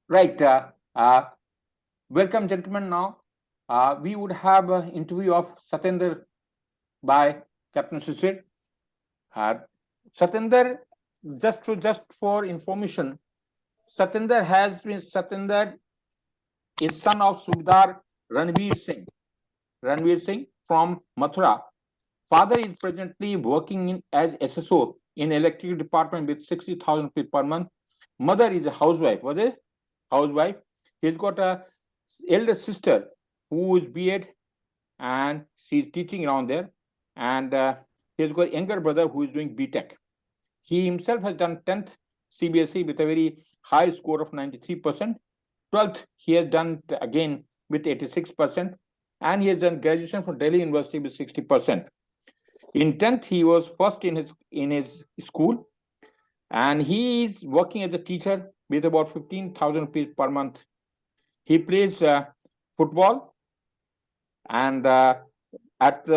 Right. Welcome, gentlemen. Now, we would have an interview of Satyenra by Captain Shishir. Satyenra, just for information, Satyenra is son of Subedar Ranveer Singh from Mathura. Father is presently working as SSO in electric department with 60,000 rupees per month. Mother is a housewife. What is housewife? He's got a elder sister who is B.Ed and she's teaching around there. And he's got a younger brother who is doing B.Tech. He himself has done 10th CBSE with a very high score of 93%. 12th, he has done again with 86%. And he has done graduation from Delhi University with 60%. In 10th, he was first in his school. And he is working as a teacher with about 15,000 rupees per month. He plays football and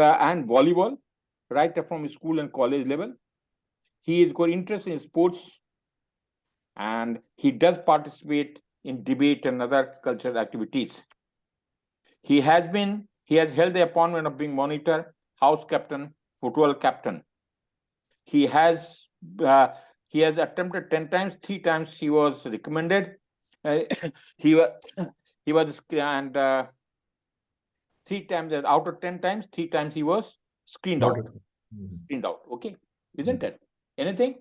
volleyball right from school and college level. He has got interest in sports and he does participate in debate and other cultural activities. He has held the appointment of being monitor, house captain, football captain. He has attempted 10 times, 3 times he was recommended. He was and 3 times out of 10 times, 3 times he was screened out. Screened out. Okay, isn't it? Anything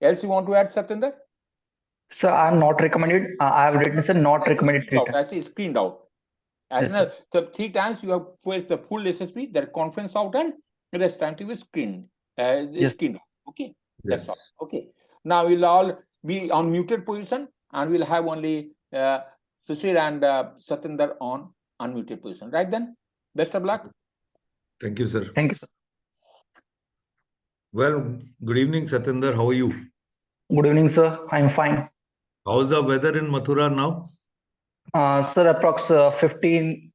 else you want to add, Satyenra? Sir, I'm not recommended. I have written, sir, not recommended 3 times. I say screened out. Yes, so 3 times you have faced the full SSB, their conference out, and the rest time to be screened. Screened out. Okay, yes. That's all. Okay. Now we'll all be on muted position, and we'll have only Shishir and Satyenra on unmuted position. Right then. Best of luck. Thank you, sir. Thank you, sir. Well, good evening, Satyenra. How are you? Good evening, sir. I'm fine. How's the weather in Mathura now? Sir, approx 15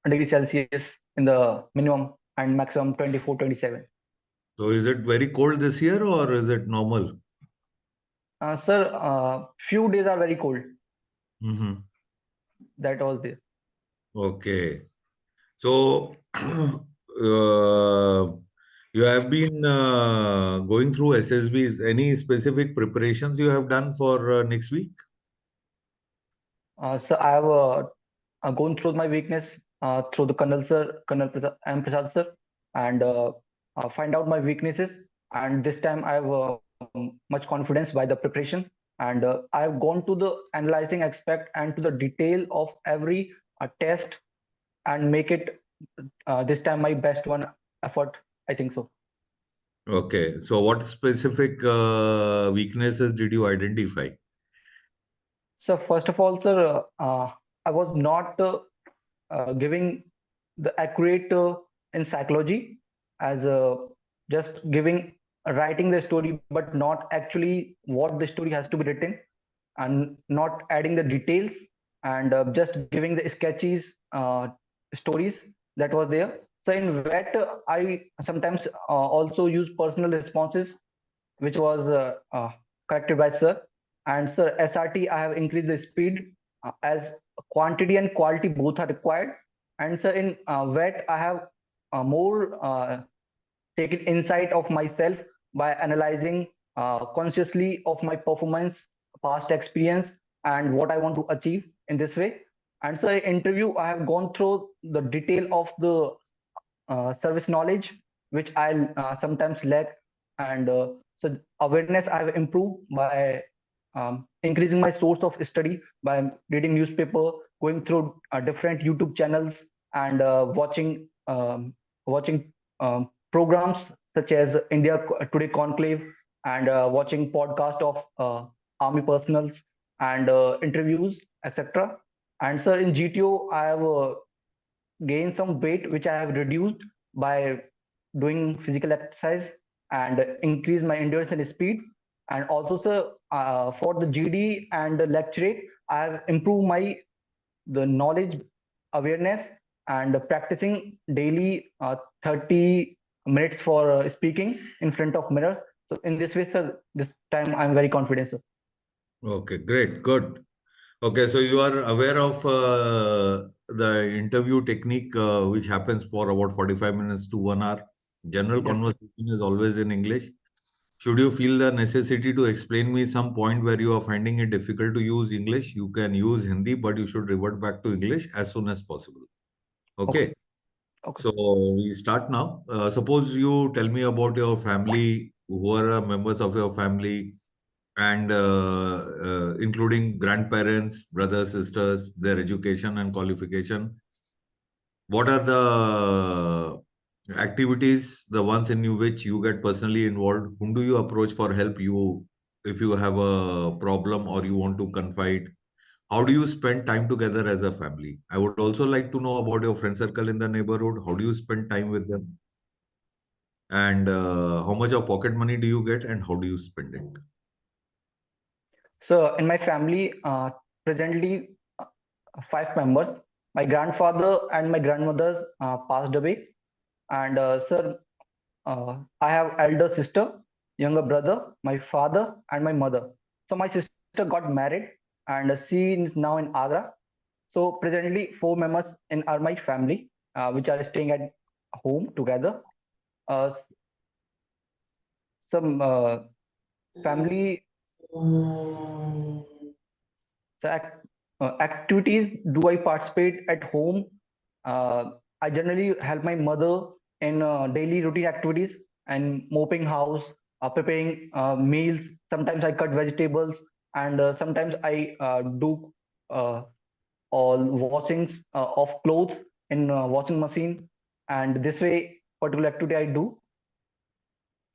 degrees Celsius in the minimum and maximum 24, 27. So is it very cold this year or is it normal? Sir, few days are very cold. That was there. Okay. So you have been going through SSBs. Any specific preparations you have done for next week? Sir, I have gone through my weakness through the Colonel Prasad sir, and find out my weaknesses. And this time I have much confidence by the preparation. And I have gone to the analyzing aspect and to the detail of every test and make it this time my best one effort. I think so. Okay. So what specific weaknesses did you identify? So first of all, sir, I was not giving the accurate in psychology as just writing the story, but not actually what the story has to be written, and not adding the details, and just giving the sketches stories that was there. So in that, I sometimes also use personal responses, which was corrected by sir. And sir, SRT, I have increased the speed as quantity and quality both are required. And sir, in VET, I have more taken insight of myself by analyzing consciously of my performance, past experience, and what I want to achieve in this way. And so in interview, I have gone through the detail of the service knowledge, which I sometimes lack. And so awareness I have improved by increasing my source of study by reading newspaper, going through different YouTube channels, and watching programs such as India Today Conclave, and watching podcast of army personals and interviews, etc. And sir, in GTO, I have gained some weight, which I have reduced by doing physical exercise and increase my endurance and speed. And also, sir, for the GD and the lecturate, I have improved the knowledge, awareness, and practicing daily 30 minutes for speaking in front of mirrors. So in this way, sir, this time I'm very confident, sir. Okay, great, good. Okay, so you are aware of the interview technique which happens for about 45 minutes to 1 hour. General Yes. conversation is always in English. Should you feel the necessity to explain me some point where you are finding it difficult to use English, you can use Hindi, but you should revert back to English as soon as possible. Okay. Okay. Okay. So we start now. Suppose you tell me about your family, who are members of your family, and including grandparents, brothers, sisters, their education and qualification. What are the activities, the ones in which you get personally involved? Whom do you approach for help? You, if you have a problem or you want to confide, how do you spend time together as a family? I would also like to know about your friend circle in the neighborhood. How do you spend time with them? And how much of pocket money do you get and how do you spend it? So in my family, presently 5 members. My grandfather and my grandmother passed away, and sir, I have elder sister, younger brother, my father, and my mother. So my sister got married, and she is now in Agra. So presently, 4 members in are my family, which are staying at home together. Uh, some family so activities do I participate at home? I generally help my mother in daily routine activities and mopping house, preparing meals. Sometimes I cut vegetables, and sometimes I do uh, all washings of clothes in washing machine. And this way, particular activity I do.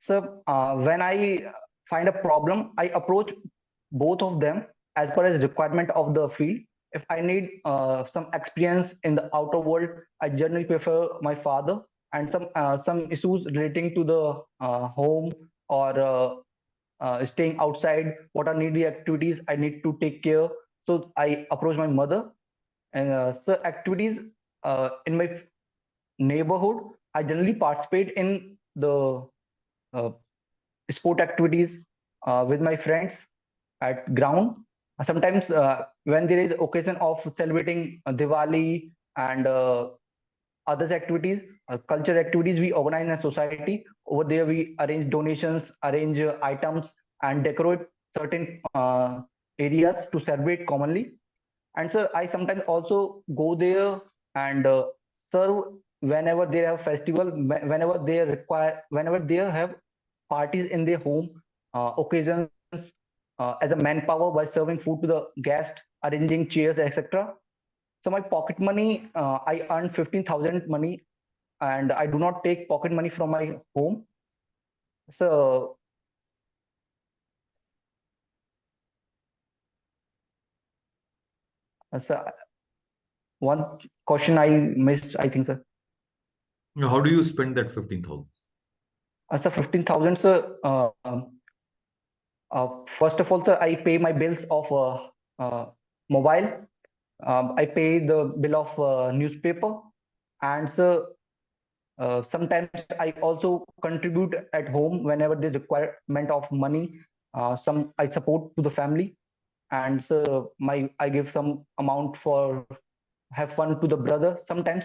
So when I find a problem, I approach both of them as per as requirement of the field. If I need some experience in the outer world, I generally prefer my father, and some issues relating to the home or staying outside. What are needy activities I need to take care? So I approach my mother, and so activities in my neighborhood. I generally participate in the uh, sport activities with my friends at ground. Sometimes when there is occasion of celebrating Diwali and others activities, culture activities we organize in a society. Over there we arrange donations, arrange items, and decorate certain areas to celebrate commonly. And so I sometimes also go there and serve whenever they have festival, whenever they require, whenever they have parties in their home, occasions, as a manpower by serving food to the guest, arranging chairs, etc. So my pocket money, I earn 15,000 money, and I do not take pocket money from my home. So, so one question I missed, I think, sir. How do you spend that 15,000? So 15,000, sir. First of all, sir, I pay my bills of mobile. I pay the bill of newspaper, and so sometimes I also contribute at home whenever there's requirement of money. Some I support to the family, and so I give some amount for have fun to the brother sometimes,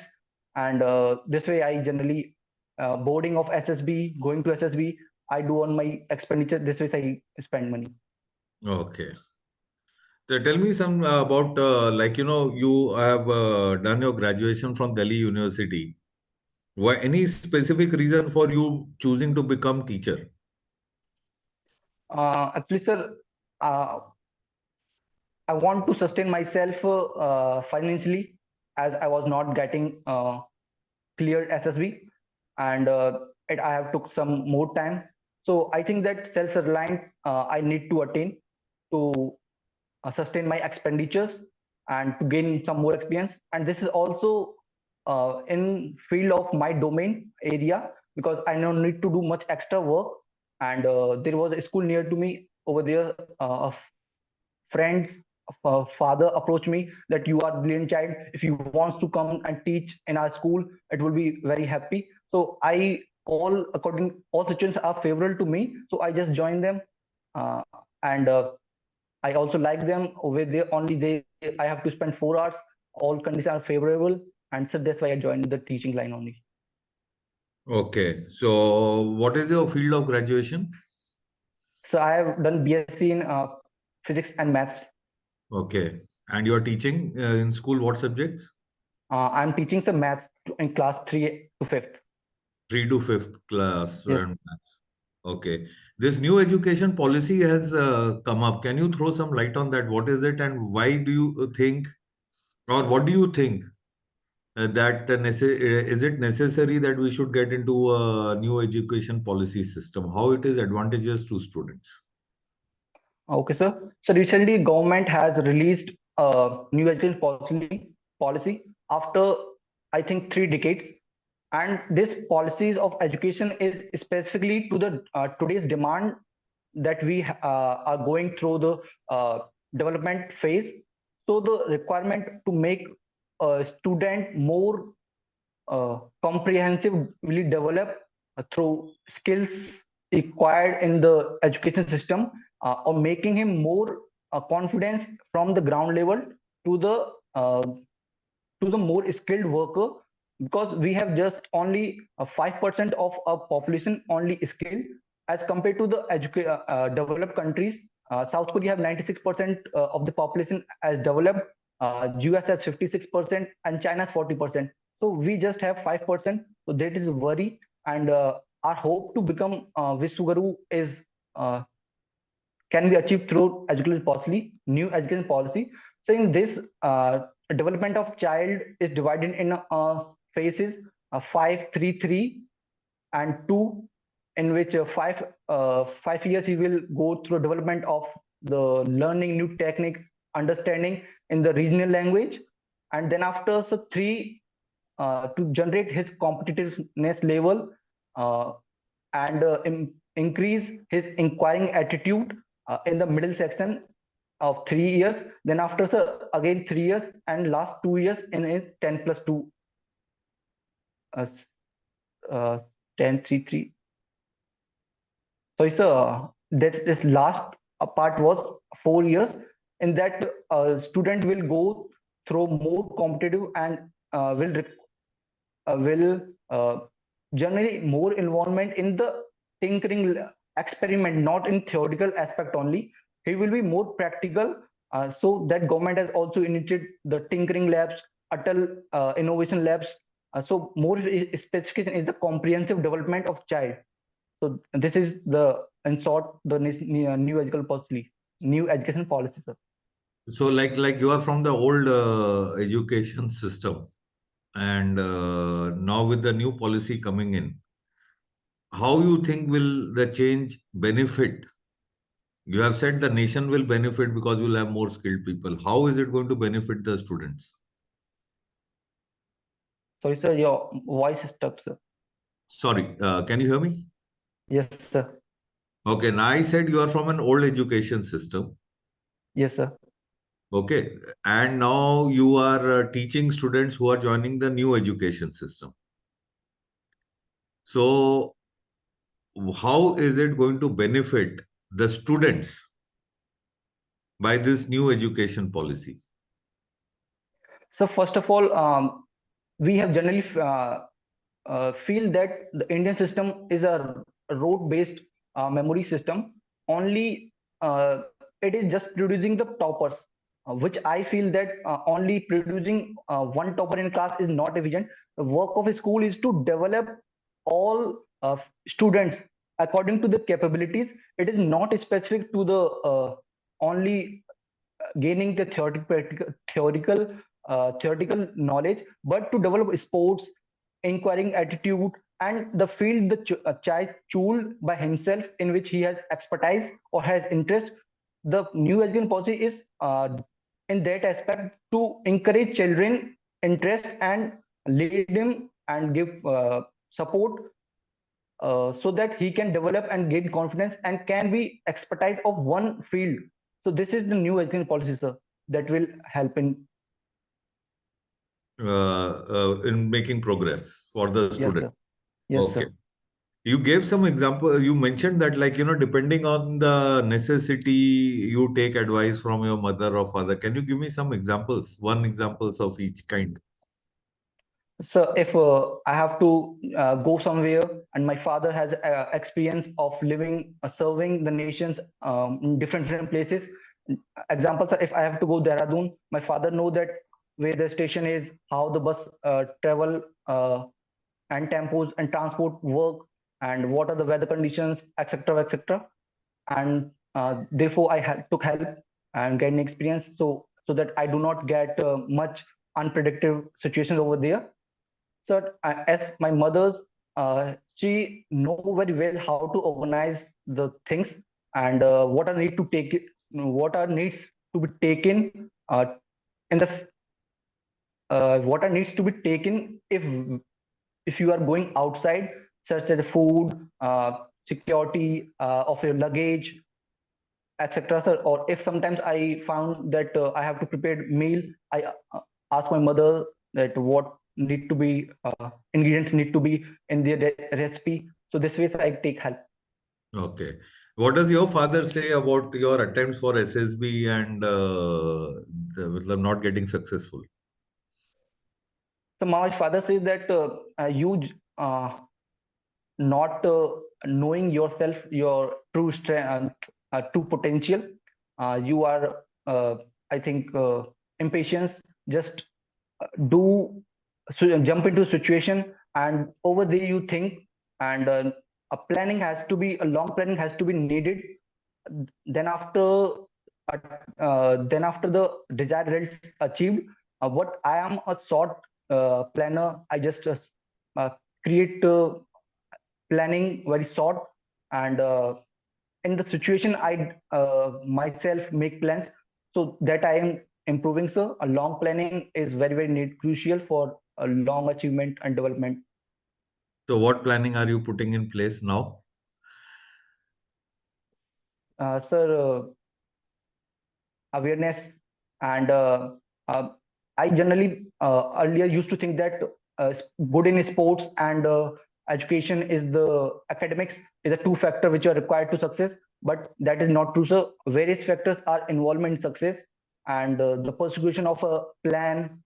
and this way I generally boarding of SSB, going to SSB. I do on my expenditure. This way I spend money. Okay. Tell me some about, you have done your graduation from Delhi University. Why, any specific reason for you choosing to become teacher? Actually, sir, uh, I want to sustain myself financially, as I was not getting cleared SSB, and I have took some more time. So I think that self-reliant I need to attain to sustain my expenditures and to gain some more experience. And this is also in field of my domain area, because I don't need to do much extra work. And there was a school near to me over there. Friends father approached me that you are brilliant child, if you want to come and teach in our school, it will be very happy. So I all situations are favorable to me, so I just joined them, and I also like them. With they only I have to spend 4 hours. All conditions are favorable, and so that's why I joined the teaching line only. Okay. So what is your field of graduation? So I have done BSc in physics and maths. Okay. And you are teaching in school what subjects? I'm teaching some maths in class 3 to 5th. 3 to 5th class Yes. and maths. Okay. This new education policy has come up. Can you throw some light on that? What is it and why do you think, or what do you think that is it necessary that we should get into a new education policy system? How it is advantageous to students? Okay, sir. So recently, government has released a new education policy after, I think, 3 decades, and this policies of education is specifically to the today's demand that we are going through the development phase. So the requirement to make a student more comprehensively developed through skills acquired in the education system, or making him more confidence from the ground level to the more skilled worker, because we have just only 5% of our population only skilled as compared to the developed countries. South Korea have 96% of the population as developed, US has 56%, and China has 40%. So we just have 5%. So that is a worry, and our hope to become Vishwaguru is can be achieved through new education policy. So in this, development of child is divided in phases, 5, 3, 3, and 2, in which 5 years he will go through development of the learning new technique, understanding in the regional language, and then after, so 3, to generate his competitiveness level, and increase his inquiring attitude in the middle section of 3 years. Then after, so again 3 years, and last 2 years in 10 plus 2, uh, uh, 10, 3, 3. So it's that this last part was 4 years. In that, student will go through more competitive and will generate more involvement in the tinkering experiment, not in theoretical aspect only. He will be more practical. So that government has also initiated the tinkering labs, Atal innovation labs. So more specification is the comprehensive development of child. So this is in short, the new education policy, sir. So like you are from the old education system, and now with the new policy coming in, how you think will the change benefit? You have said the nation will benefit because we'll have more skilled people. How is it going to benefit the students? Sorry, sir, your voice is stuck, sir. Sorry, can you hear me? Yes, sir. Okay, now I said you are from an old education system. Yes, sir. Okay, and now you are teaching students who are joining the new education system. So how is it going to benefit the students by this new education policy? So first of all, we have generally feel that the Indian system is a rote-based memory system. Only it is just producing the toppers, which I feel that only producing one topper in class is not efficient. The work of a school is to develop all students according to the capabilities. It is not specific to the only gaining the theoretical knowledge, but to develop sports, inquiring attitude, and the field the child choose by himself in which he has expertise or has interest. The new education policy is in that aspect to encourage children interest and lead him and give support, so that he can develop and gain confidence and can be expertise of one field. So this is the new education policy, sir, that will help In making progress for the yes, student. sir. Yes, Okay. sir. You gave some example. You mentioned that, like, depending on the necessity, you take advice from your mother or father. Can you give me some examples? One examples of each kind. So if I have to go somewhere and my father has experience of living, serving the nations in different places. Examples are if I have to go Dehradun, my father know that where the station is, how the bus travel and tempos and transport work, and what are the weather conditions, etc., etc. And therefore I took help and gained experience, so that I do not get much unpredictable situations over there. So as my mother's, she know very well how to organize the things, and what are need to take it, what are needs to be taken in the what are needs to be taken if you are going outside, such as food, security of your luggage, etc. Sir. Or if sometimes I found that I have to prepare meal, I ask my mother that what need to be ingredients need to be in the recipe. So this way, sir, I take help. Okay. What does your father say about your attempts for SSB and not getting successful? So my father says that you not knowing yourself, your true strength, true potential. You are, I think, impatience. Just do jump into a situation, and over there you think, and a long planning has to be needed. Then after the desired results achieved, what I am a short planner. I just uh, create planning very short, and in the situation I myself make plans so that I am improving. So a long planning is very crucial for a long achievement and development. So what planning are you putting in place now? Sir, awareness, and uh, I generally earlier used to think that good in sports and education is the academics is the two factor which are required to success, but that is not true. So various factors are involved in success, and the persecution of a plan,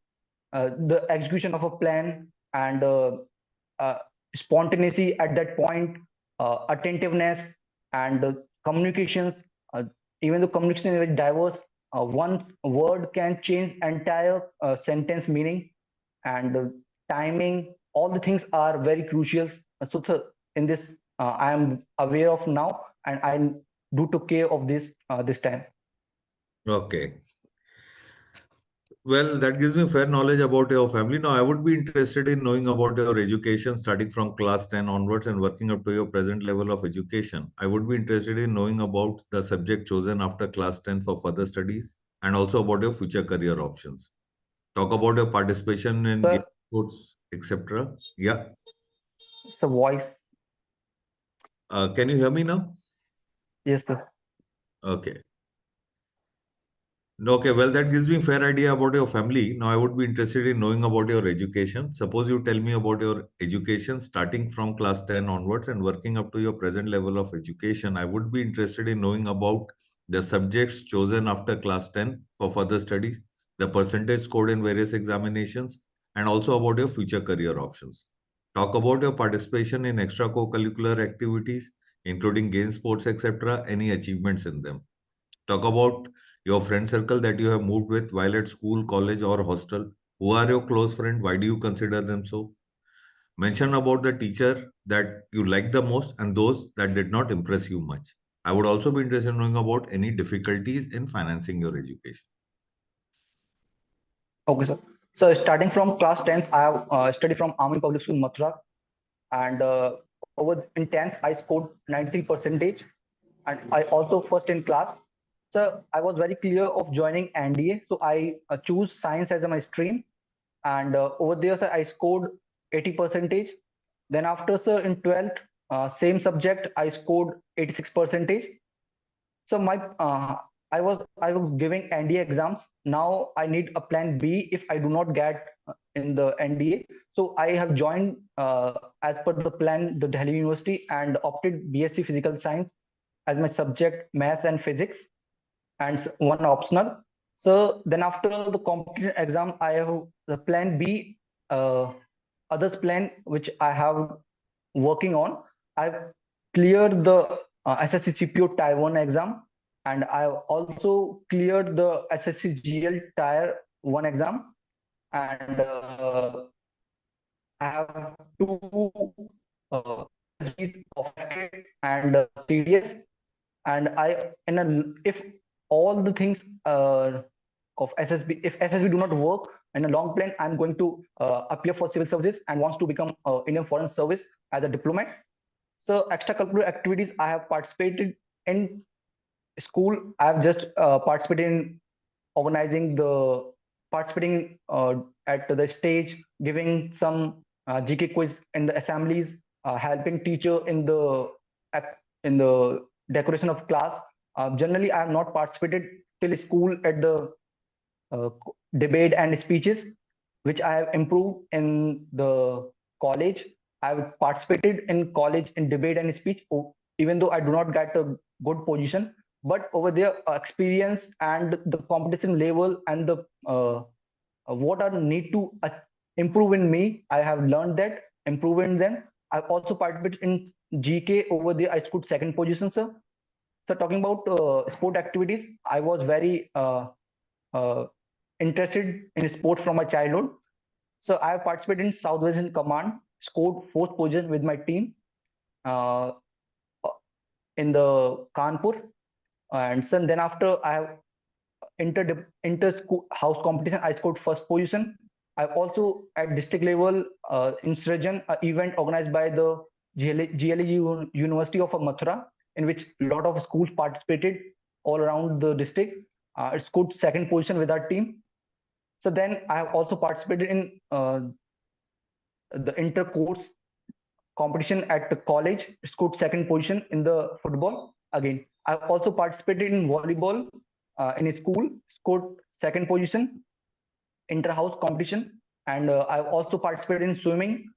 the execution of a plan, and uh, spontaneity at that point, attentiveness, and communications. Uh, Even though communication is very diverse, one word can change entire sentence meaning, and timing. All the things are very crucial. In this, I am aware of now, and I do take care of this time. Okay. Well, that gives me fair knowledge about your family. Now, I would be interested in knowing about your education starting from class 10 onwards and working up to your present level of education. I would be interested in knowing about the subject chosen after class 10 for further studies and also about your future career options. Talk about your participation in game Sir, sports, etc. Yeah. it's a voice. Can you hear me now? Yes, sir. Okay. Okay, well, that gives me a fair idea about your family. Now, I would be interested in knowing about your education. Suppose you tell me about your education starting from class 10 onwards and working up to your present level of education. I would be interested in knowing about the subjects chosen after class 10 for further studies, the percentage scored in various examinations, and also about your future career options. Talk about your participation in extracurricular activities, including game sports, etc., any achievements in them. Talk about your friend circle that you have moved with while at school, college, or hostel. Who are your close friends? Why do you consider them so? Mention about the teacher that you like the most and those that did not impress you much. I would also be interested in knowing about any difficulties in financing your education. Okay, sir. So starting from class 10th, I have studied from Army Public School Mathura, and over in 10th I scored 93 percentage, and I also first in class. So I was very clear of joining NDA, so I choose science as my stream, and over there, sir, I scored 80 percentage. Then after, sir, in 12th, same subject I scored 86 percentage. So my I was giving NDA exams. Now I need a plan B if I do not get in the NDA. So I have joined as per the plan the Delhi University and opted BSc Physical Science as my subject, math and physics, and one optional. So then after the competition exam, I have the plan B, others plan which I have working on. I've cleared the SSC CPO Tier 1 exam, and I've also cleared the SSC GL Tier 1 exam, and I have two SSBs of FK and CDS, and I in a if all the things of SSB, if SSB do not work in a long plan, I'm going to appear for civil services and wants to become Indian Foreign Service as a diplomat. So extracurricular activities I have participated in school. I have just participated in organizing the participating at the stage, giving some GK quiz in the assemblies, helping teacher in the decoration of class. Generally, I have not participated till school at the uh, debate and speeches, which I have improved in the college. I've participated in college in debate and speech, even though I do not get a good position. But over there, experience and the competition level and the what are need to improve in me, I have learned that, improve in them. I've also participated in GK. Over there, I scored second position, sir. So talking about sport activities, I was very uh, interested in sports from my childhood. So I have participated in Southwestern Command, scored fourth position with my team uh, in the Kanpur. And then after I have inter school house competition, I scored first position. I also at district level insurgent event organized by the GLE University of Mathura, in which a lot of schools participated all around the district. I scored second position with our team. So then I have also participated in the inter course competition at the college, scored second position in the football. Again, I've also participated in volleyball in a school, scored second position, inter-house competition, and I've also participated in swimming,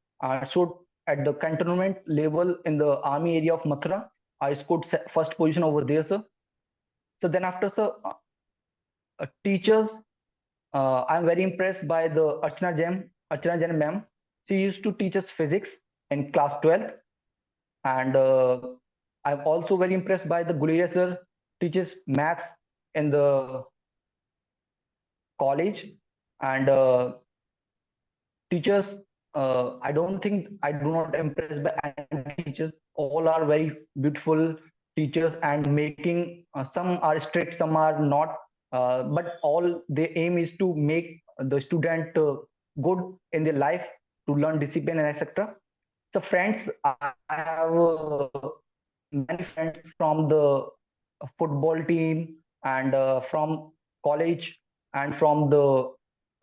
so at the cantonment level in the army area of Mathura. I scored first position over there, sir. So then after, sir, teachers, I'm very impressed by the Archana Jain ma'am. She used to teach us physics in class 12th, and I'm also very impressed by the Guleria sir, teaches maths in the college, and teachers. I don't think I do not impressed by any teachers. All are very beautiful teachers and making some are strict, some are not. But all the aim is to make the student good in their life, to learn discipline and etc. So friends, I have many friends from the football team and from college and from the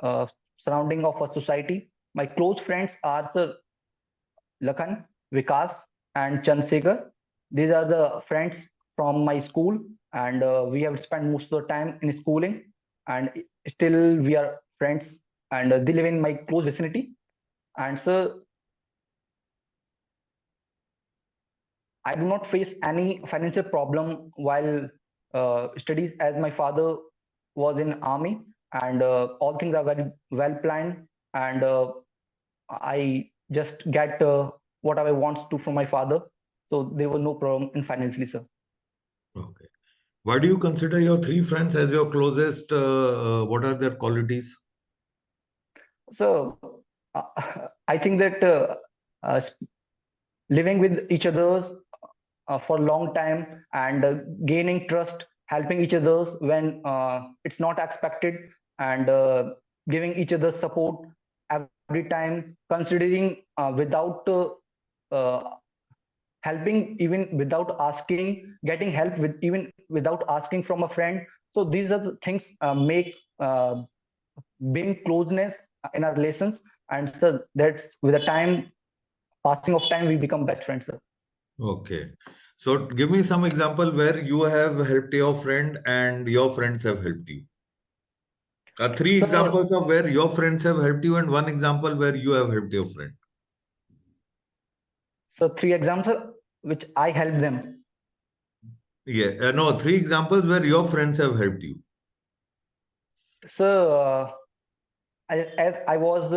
uh, surrounding of a society. My close friends are Sir Lakhan, Vikas, and Chandrasekhar. These are the friends from my school, and we have spent most of the time in schooling, and still we are friends, and they live in my close vicinity. And so I do not face any financial problem while studies, as my father was in army, and all things are very well planned, and I just get what I want to from my father. So there was no problem in financially, sir. Okay. Why do you consider your three friends as your closest? What are their qualities? So uh, I think that uh, living with each other for a long time and gaining trust, helping each other when it's not expected, and giving each other support every time, considering without uh, helping even without asking, getting help with even without asking from a friend. So these are the things make being closeness in our relations, and so that's with the time, passing of time, we become best friends, sir. Okay. So give me some example where you have helped your friend and your friends have helped you. Three So, examples of where your friends have helped you and one example where you have helped your friend. so three examples which I helped them. Yeah, no, three examples where your friends have helped you. So, as I was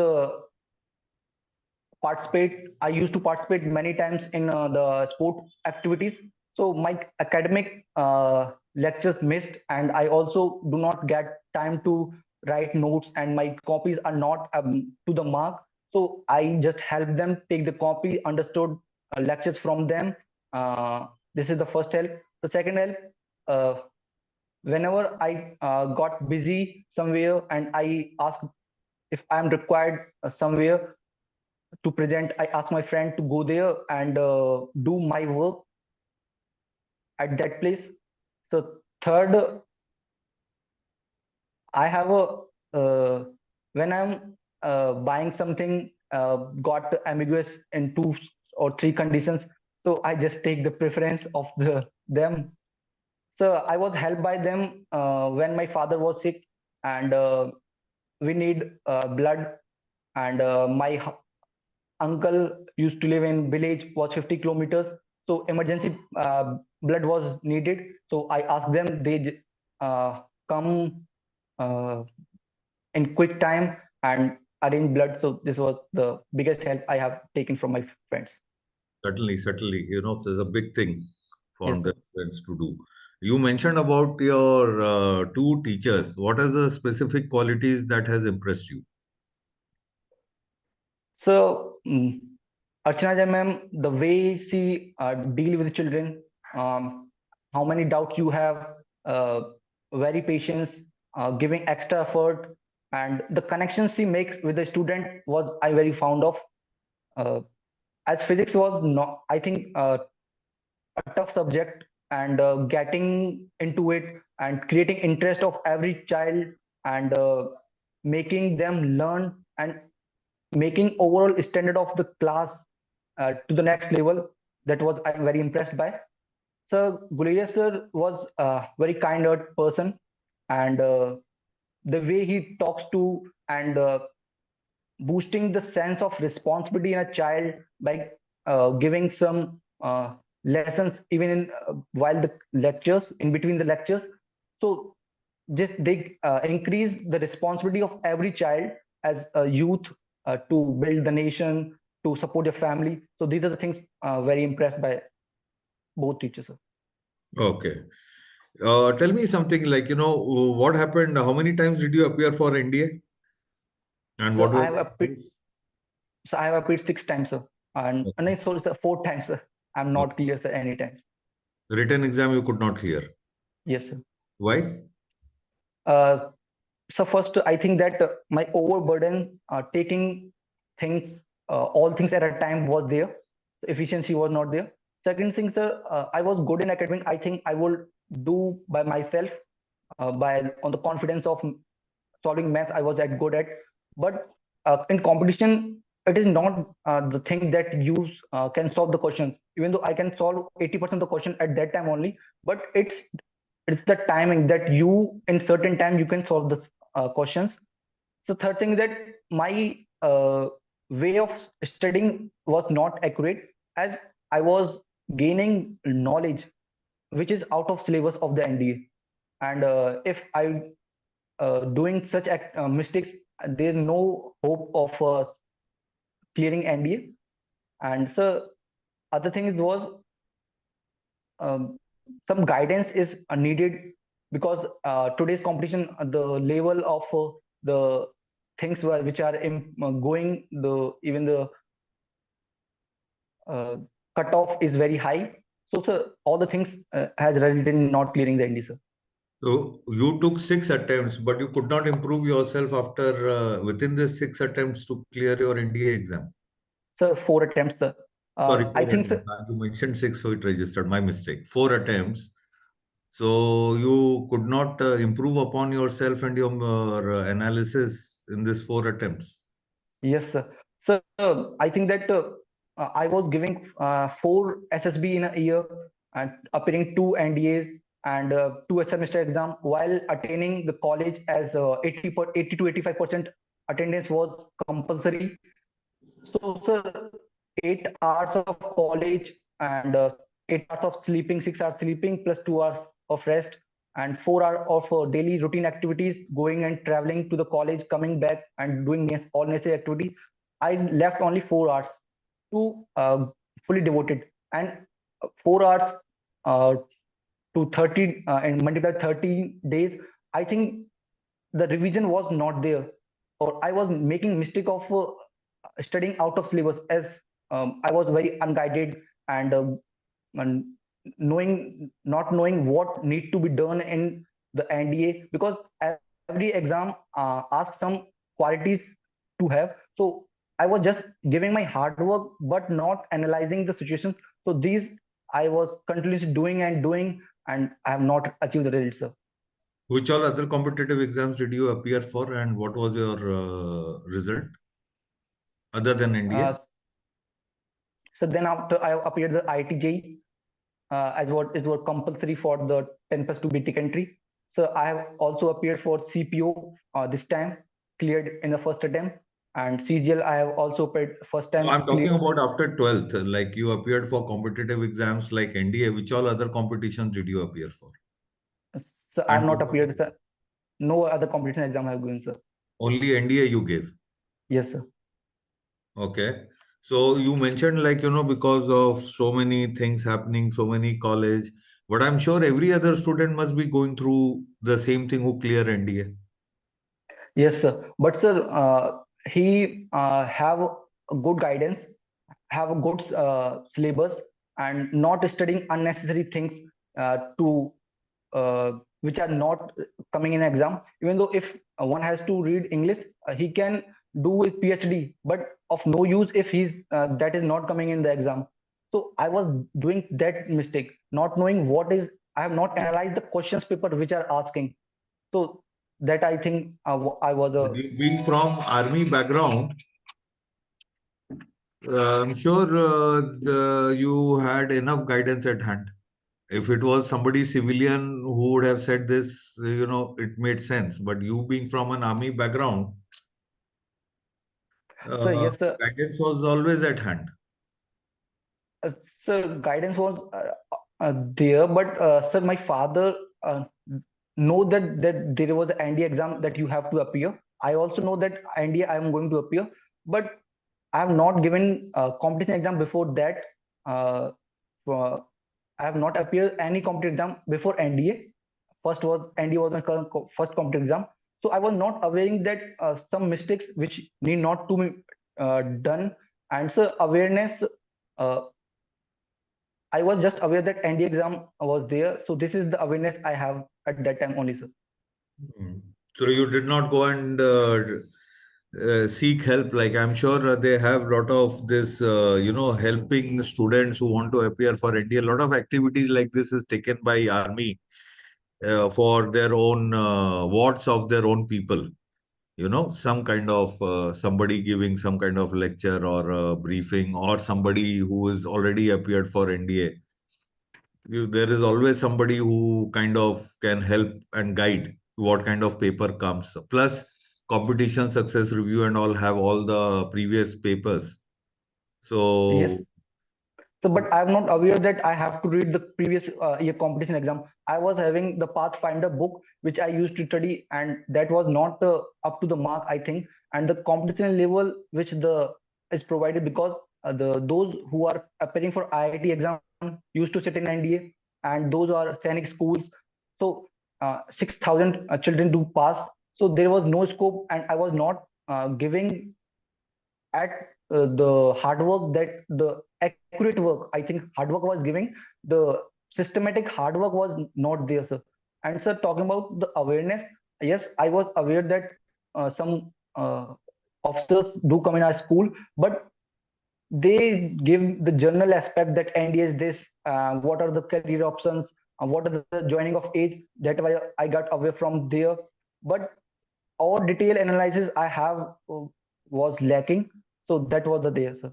I used to participate many times in the sport activities. So my academic lectures missed, and I also do not get time to write notes, and my copies are not to the mark. So I just help them take the copy, understood lectures from them. This is the first help. The second help, uh, whenever I got busy somewhere and I asked if I am required somewhere to present, I asked my friend to go there and do my work at that place. So third, I have a when I'm buying something, got ambiguous in two or three conditions, so I just take the preference of them. So I was helped by them when my father was sick, and we need blood, and my uncle used to live in village, was 50 kilometers, so emergency blood was needed. So I asked them, they come uh, in quick time and arrange blood. So this was the biggest help I have taken from my friends. Certainly, certainly. You know, it's a big thing for Yes, the sir. friends to do. You mentioned about your two teachers. What are the specific qualities that has impressed you? So Archana Jai ma'am, the way she deal with children, um, how many doubts you have, uh, very patience, giving extra effort, and the connections she makes with the student was I very fond of. Uh, as physics was not, I think, a tough subject, and getting into it and creating interest of every child, and making them learn, and making overall standard of the class to the next level. That was I'm very impressed by. So Guleya sir was a very kind-hearted person, and the way he talks to, and boosting the sense of responsibility in a child by giving some lessons even in while the lectures, in between the lectures. So just they increase the responsibility of every child as a youth, to build the nation, to support your family. So these are the things very impressed by both teachers, sir. Okay. Tell me something like, you know, what happened? How many times did you appear for NDA? And So what I was have the appeared, response? so I have appeared 6 times, sir. And Okay. I sorry, sir, 4 times, sir. I'm Okay. not clear, sir, anytime. Written exam you could not clear. Yes, sir. Why? Uh, so first, I think that my overburden, taking things, all things at a time was there. Efficiency was not there. Second thing, sir, I was good in academic. I think I will do by myself, by on the confidence of solving maths. I was at good at, but in competition, it is not the thing that you can solve the questions. Even though I can solve 80% of the question at that time only, but it's the timing that you in certain time you can solve the questions. So third thing is that my way of studying was not accurate, as I was gaining knowledge which is out of syllabus of the NDA, and if I doing such mistakes, there's no hope of clearing NDA. And so other thing is was some guidance is needed, because today's competition, the level of the things which are going, the even the uh, cutoff is very high. So sir, all the things has resulted in not clearing the ND, sir. So you took 6 attempts, but you could not improve yourself after within the 6 attempts to clear your NDA exam. So 4 attempts, sir. Sorry, I four think, attempts. sir. You mentioned six, so it registered. My mistake. 4 attempts. So you could not improve upon yourself and your analysis in these 4 attempts. Yes, sir. So I think that I was giving 4 SSB in a year, and appearing 2 NDAs and 2 semester exam while attaining the college as 80 to 85% attendance was compulsory. So, sir, 8 hours of college and 8 hours of sleeping, 6 hours sleeping plus 2 hours of rest, and 4 hours of daily routine activities, going and traveling to the college, coming back and doing all necessary activities. I left only 4 hours to fully devoted, and 4 hours uh, to 30 and multiply 30 days. I think the revision was not there, or I was making mistake of studying out of syllabus, as I was very unguided and not knowing what need to be done in the NDA, because every exam asks some qualities to have. So I was just giving my hard work but not analyzing the situations. So these I was continuously doing and doing, and I have not achieved the results, sir. Which all other competitive exams did you appear for, and what was your result other than Uh, NDA? so then after I appeared the ITJ as what is what compulsory for the 10+2 BTech entry. So I have also appeared for CPO this time, cleared in the first attempt, and CGL I have also appeared first No, time, I'm talking cleared. about after 12th, like you appeared for competitive exams like NDA. Which all other competitions did you appear for? So I have And not appeared, sir. No other competition exam I have given, sir. only NDA you gave. Yes, sir. Okay. So you mentioned like, because of so many things happening, so many college, but I'm sure every other student must be going through the same thing who clear NDA. Yes, sir. But sir, he have a good guidance, have a good syllabus, and not studying unnecessary things to which are not coming in exam. Even though if one has to read English, he can do his PhD, but of no use if he's that is not coming in the exam. So I was doing that mistake, not knowing what is. I have not analyzed the questions paper which are asking. So that I think I was a. Being from army background, I'm sure you had enough guidance at hand. If it was somebody civilian who would have said this, it made sense. But you being from an army background, So yes, sir. guidance was always at hand. Uh, Sir, guidance was there, but sir, my father know that there was an NDA exam that you have to appear. I also know that NDA I am going to appear, but I have not given competition exam before that. Uh, for, I have not appeared any competitive exam before NDA. NDA was my first competitive exam, so I was not aware that some mistakes which need not to be done, and so awareness. Uh, I was just aware that NDA exam was there. So this is the awareness I have at that time only, sir. Hmm. So you did not go and seek help. Like I'm sure they have a lot of this, helping students who want to appear for NDA. A lot of activities like this is taken by army for their own wards of their own people. Some kind of somebody giving some kind of lecture or briefing, or somebody who is already appeared for NDA. There is always somebody who kind of can help and guide what kind of paper comes. Plus, competition success review and all have all the previous papers. Yes. So, So, but I'm not aware that I have to read the previous year competition exam. I was having the Pathfinder book which I used to study, and that was not up to the mark, I think. And the competition level which the is provided, because the those who are appearing for IIT exam used to sit in NDA, and those are Sainik schools. So 6,000 children do pass. So there was no scope, and I was not giving at the hard work, that the accurate work I think hard work was giving. The systematic hard work was not there, sir. And sir, talking about the awareness, yes, I was aware that some officers do come in our school, but they give the general aspect that NDA is this, what are the career options, what are the joining of age, that why I got away from there. But all detail analysis I have was lacking. So that was the day, sir.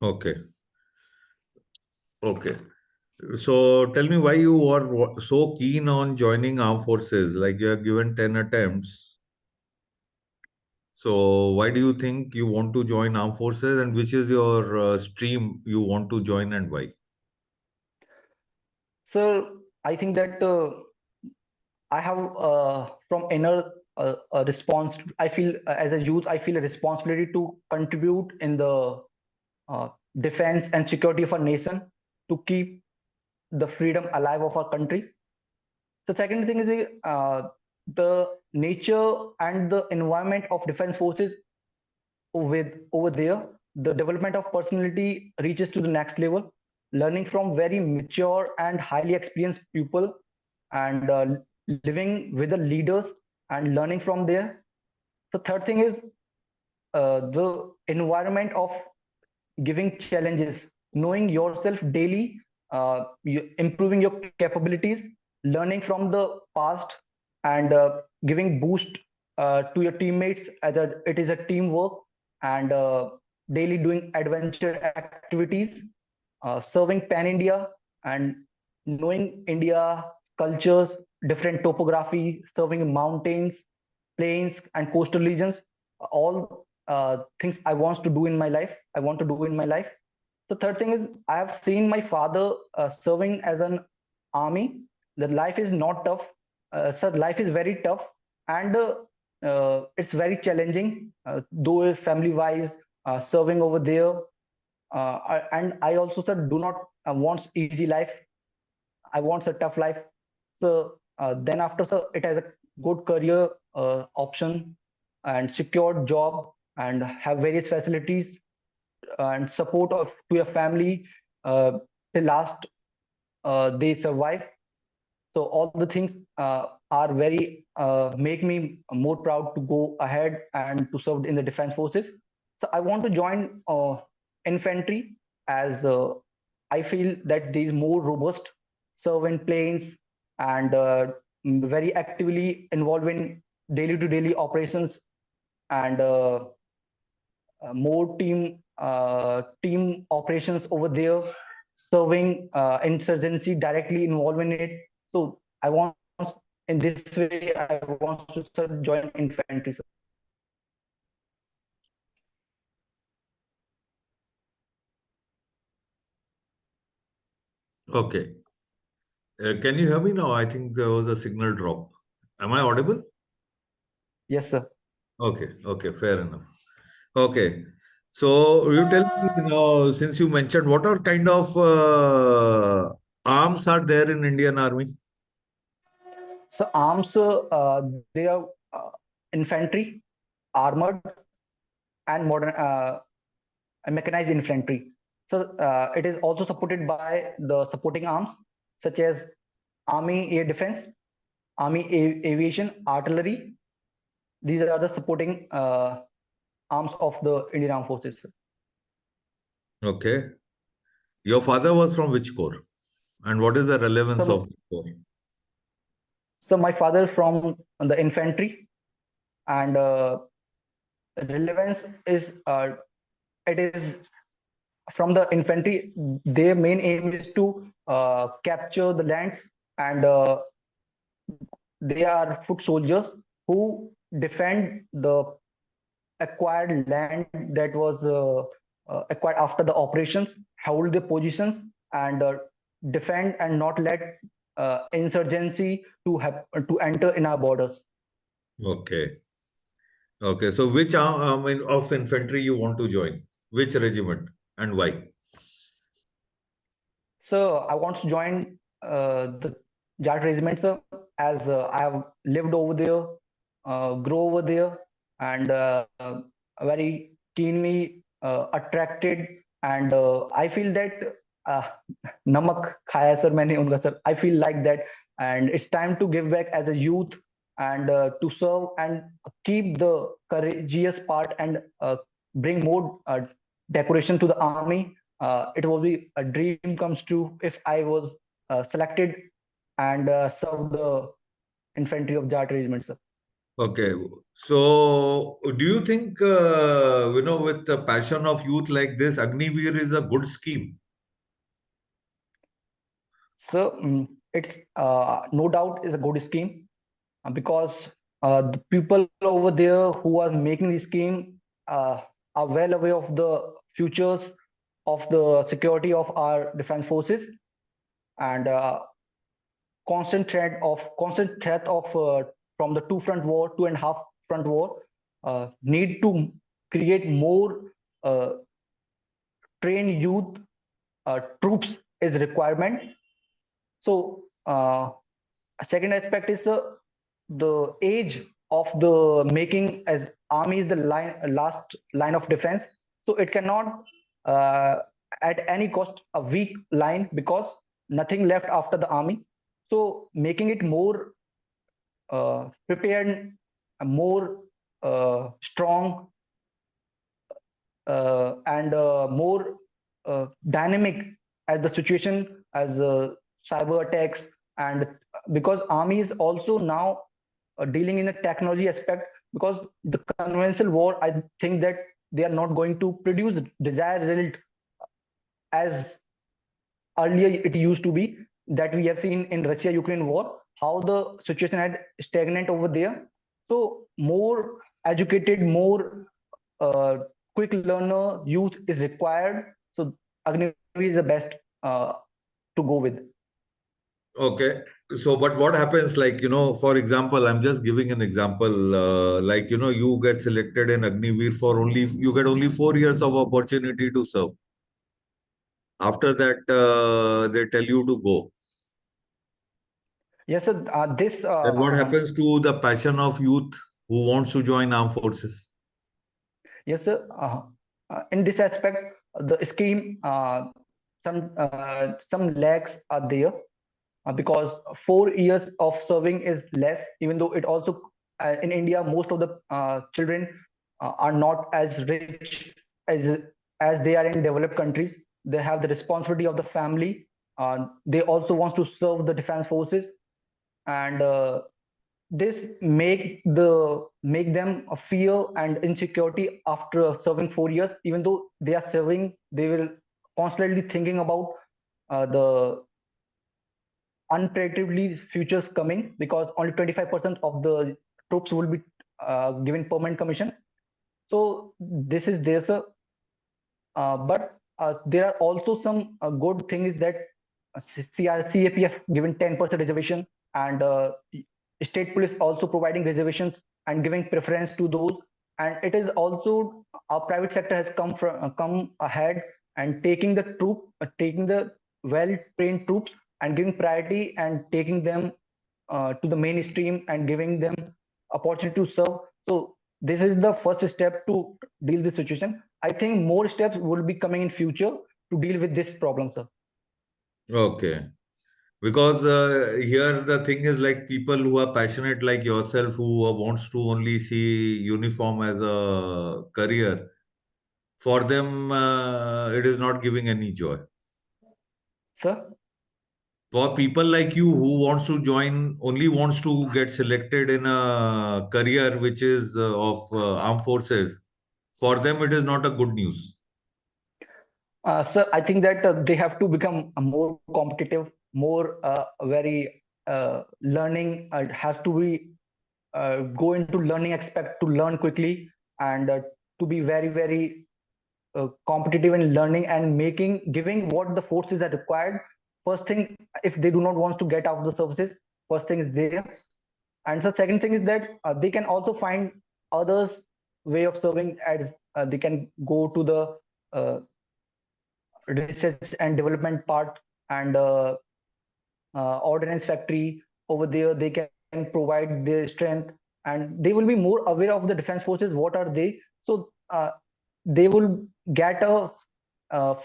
okay. Okay. So tell me why you are so keen on joining armed forces. Like you have given 10 attempts. So why do you think you want to join armed forces, and which is your stream you want to join and why? So I think that I have from inner a response. I feel as a youth, I feel a responsibility to contribute in the defense and security of our nation, to keep the freedom alive of our country. The second thing is the nature and the environment of defense forces with over there. The development of personality reaches to the next level, learning from very mature and highly experienced people, and living with the leaders and learning from there. The third thing is the environment of giving challenges, knowing yourself daily, improving your capabilities, learning from the past, and giving boost to your teammates as it is a teamwork, and daily doing adventure activities, serving pan India, and knowing India cultures, different topography, serving mountains, plains, and coastal regions. All things I want to do in my life. I want to do in my life. The third thing is I have seen my father serving as an army. The life is not tough. Sir, life is very tough, and it's very challenging. Though family wise, serving over there, and I also said do not want easy life. I want a tough life. So then after, so it has a good career option and secured job and have various facilities and support of to your family till last they survive. So all the things are very make me more proud to go ahead and to serve in the defense forces. So I want to join infantry as I feel that they is more robust, serve in planes, and very actively involved in daily to daily operations, and more team operations over there, serving insurgency, directly involved in it. So I want, in this way, I want to join infantry. Sir. Okay. Can you hear me now? I think there was a signal drop. Am I audible? Yes, sir. Okay. Okay. Fair enough. Okay. So you tell me now, since you mentioned, what are kind of arms are there in Indian Army? So arms, they are infantry, armored, and modern mechanized infantry. So it is also supported by the supporting arms such as Army Air Defense, Army Aviation, Artillery. These are the supporting arms of the Indian Armed Forces. Okay. Your father was from which corps? And what is the relevance of the corps? So my father from the infantry, and relevance is it is from the infantry. Their main aim is to capture the lands, and they are foot soldiers who defend the acquired land that was acquired after the operations, hold the positions, and defend and not let insurgency to enter in our borders. Okay. Okay. So which arm of infantry you want to join? Which regiment and why? So I want to join the Jat regiment, sir, as I have lived over there, grow over there, and very keenly attracted. And I feel that uh, namak khaya sir maine unka sir. I feel like that, and it's time to give back as a youth, and to serve and keep the courageous part, and bring more decoration to the army. It will be a dream comes true if I was selected and serve the infantry of Jat regiment, sir. Okay. So do you think, with the passion of youth like this, Agniveer is a good scheme? So it's no doubt is a good scheme because the people over there who are making the scheme are well aware of the futures of the security of our defense forces, and constant threat of from the two front war, 2.5 front war, need to create more uh, trained youth troops is requirement. So a second aspect is the age of the making, as army is the last line of defense, so it cannot uh, at any cost a weak line because nothing left after the army. So making it more prepared, more strong, and more dynamic as the situation, as cyber attacks, and because army is also now dealing in a technology aspect, because the conventional war, I think that they are not going to produce desired result as earlier it used to be, that we have seen in Russia-Ukraine war, how the situation had stagnant over there. So more educated, more uh, quick learner youth is required. So Agniveer is the best to go with. Okay. So, but what happens, like, for example, I'm just giving an example, like, you get selected in Agniveer for you get only 4 years of opportunity to serve. After that, they tell you to go. Yes, sir. This Then what happens to the passion of youth who wants to join armed forces? yes, sir. In this aspect, the scheme, some lags are there because 4 years of serving is less. Even though it also in India, most of the children are not as rich as as they are in developed countries. They have the responsibility of the family. They also want to serve the defense forces, and this make them a fear and insecurity after serving 4 years. Even though they are serving, they will constantly thinking about the unpredictably futures coming, because only 25% of the troops will be given permanent commission. So this is there, sir. But there are also some good things that CAPF given 10% reservation, and state police also providing reservations and giving preference to those. And it is also our private sector has come ahead and taking the well trained troops and giving priority and taking them to the mainstream and giving them opportunity to serve. So this is the first step to deal with the situation. I think more steps will be coming in future to deal with this problem, sir. Okay. Because here the thing is, like, people who are passionate like yourself, who wants to only see uniform as a career, for them it is not giving any joy. Sir? For people like you who only wants to get selected in a career which is of armed forces, for them it is not a good news. Sir, I think that they have to become more competitive, more very learning, has to be go into learning aspect to learn quickly, and to be very, very competitive in learning and giving what the forces are required. First thing, if they do not want to get out of the services, first thing is there. And so second thing is that they can also find others way of serving, as they can go to the research and development part, and ordnance factory. Over there they can provide their strength, and they will be more aware of the defense forces, what are they. So they will get a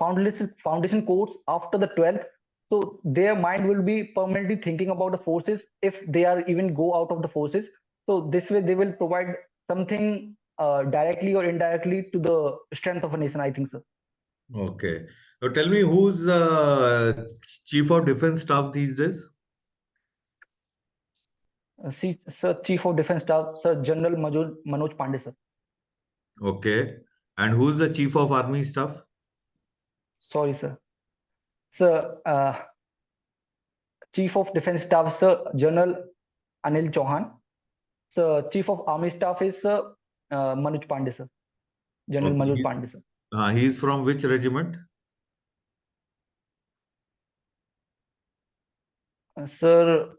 foundation course after the 12th, so their mind will be permanently thinking about the forces if they are even go out of the forces. So this way they will provide something directly or indirectly to the strength of a nation, I think so. Okay. Now tell me, who's Chief of Defense Staff these days? Sir, Chief of Defense Staff, Sir General Manoj Pandey, sir. Okay. And who's the Chief of Army Staff? Sorry, sir. Sir, Chief of Defence Staff, Sir General Anil Chauhan. Sir, Chief of Army Staff is Manoj Pandey, sir. General Okay. Manoj Pandey, sir. He's from which regiment? Sir,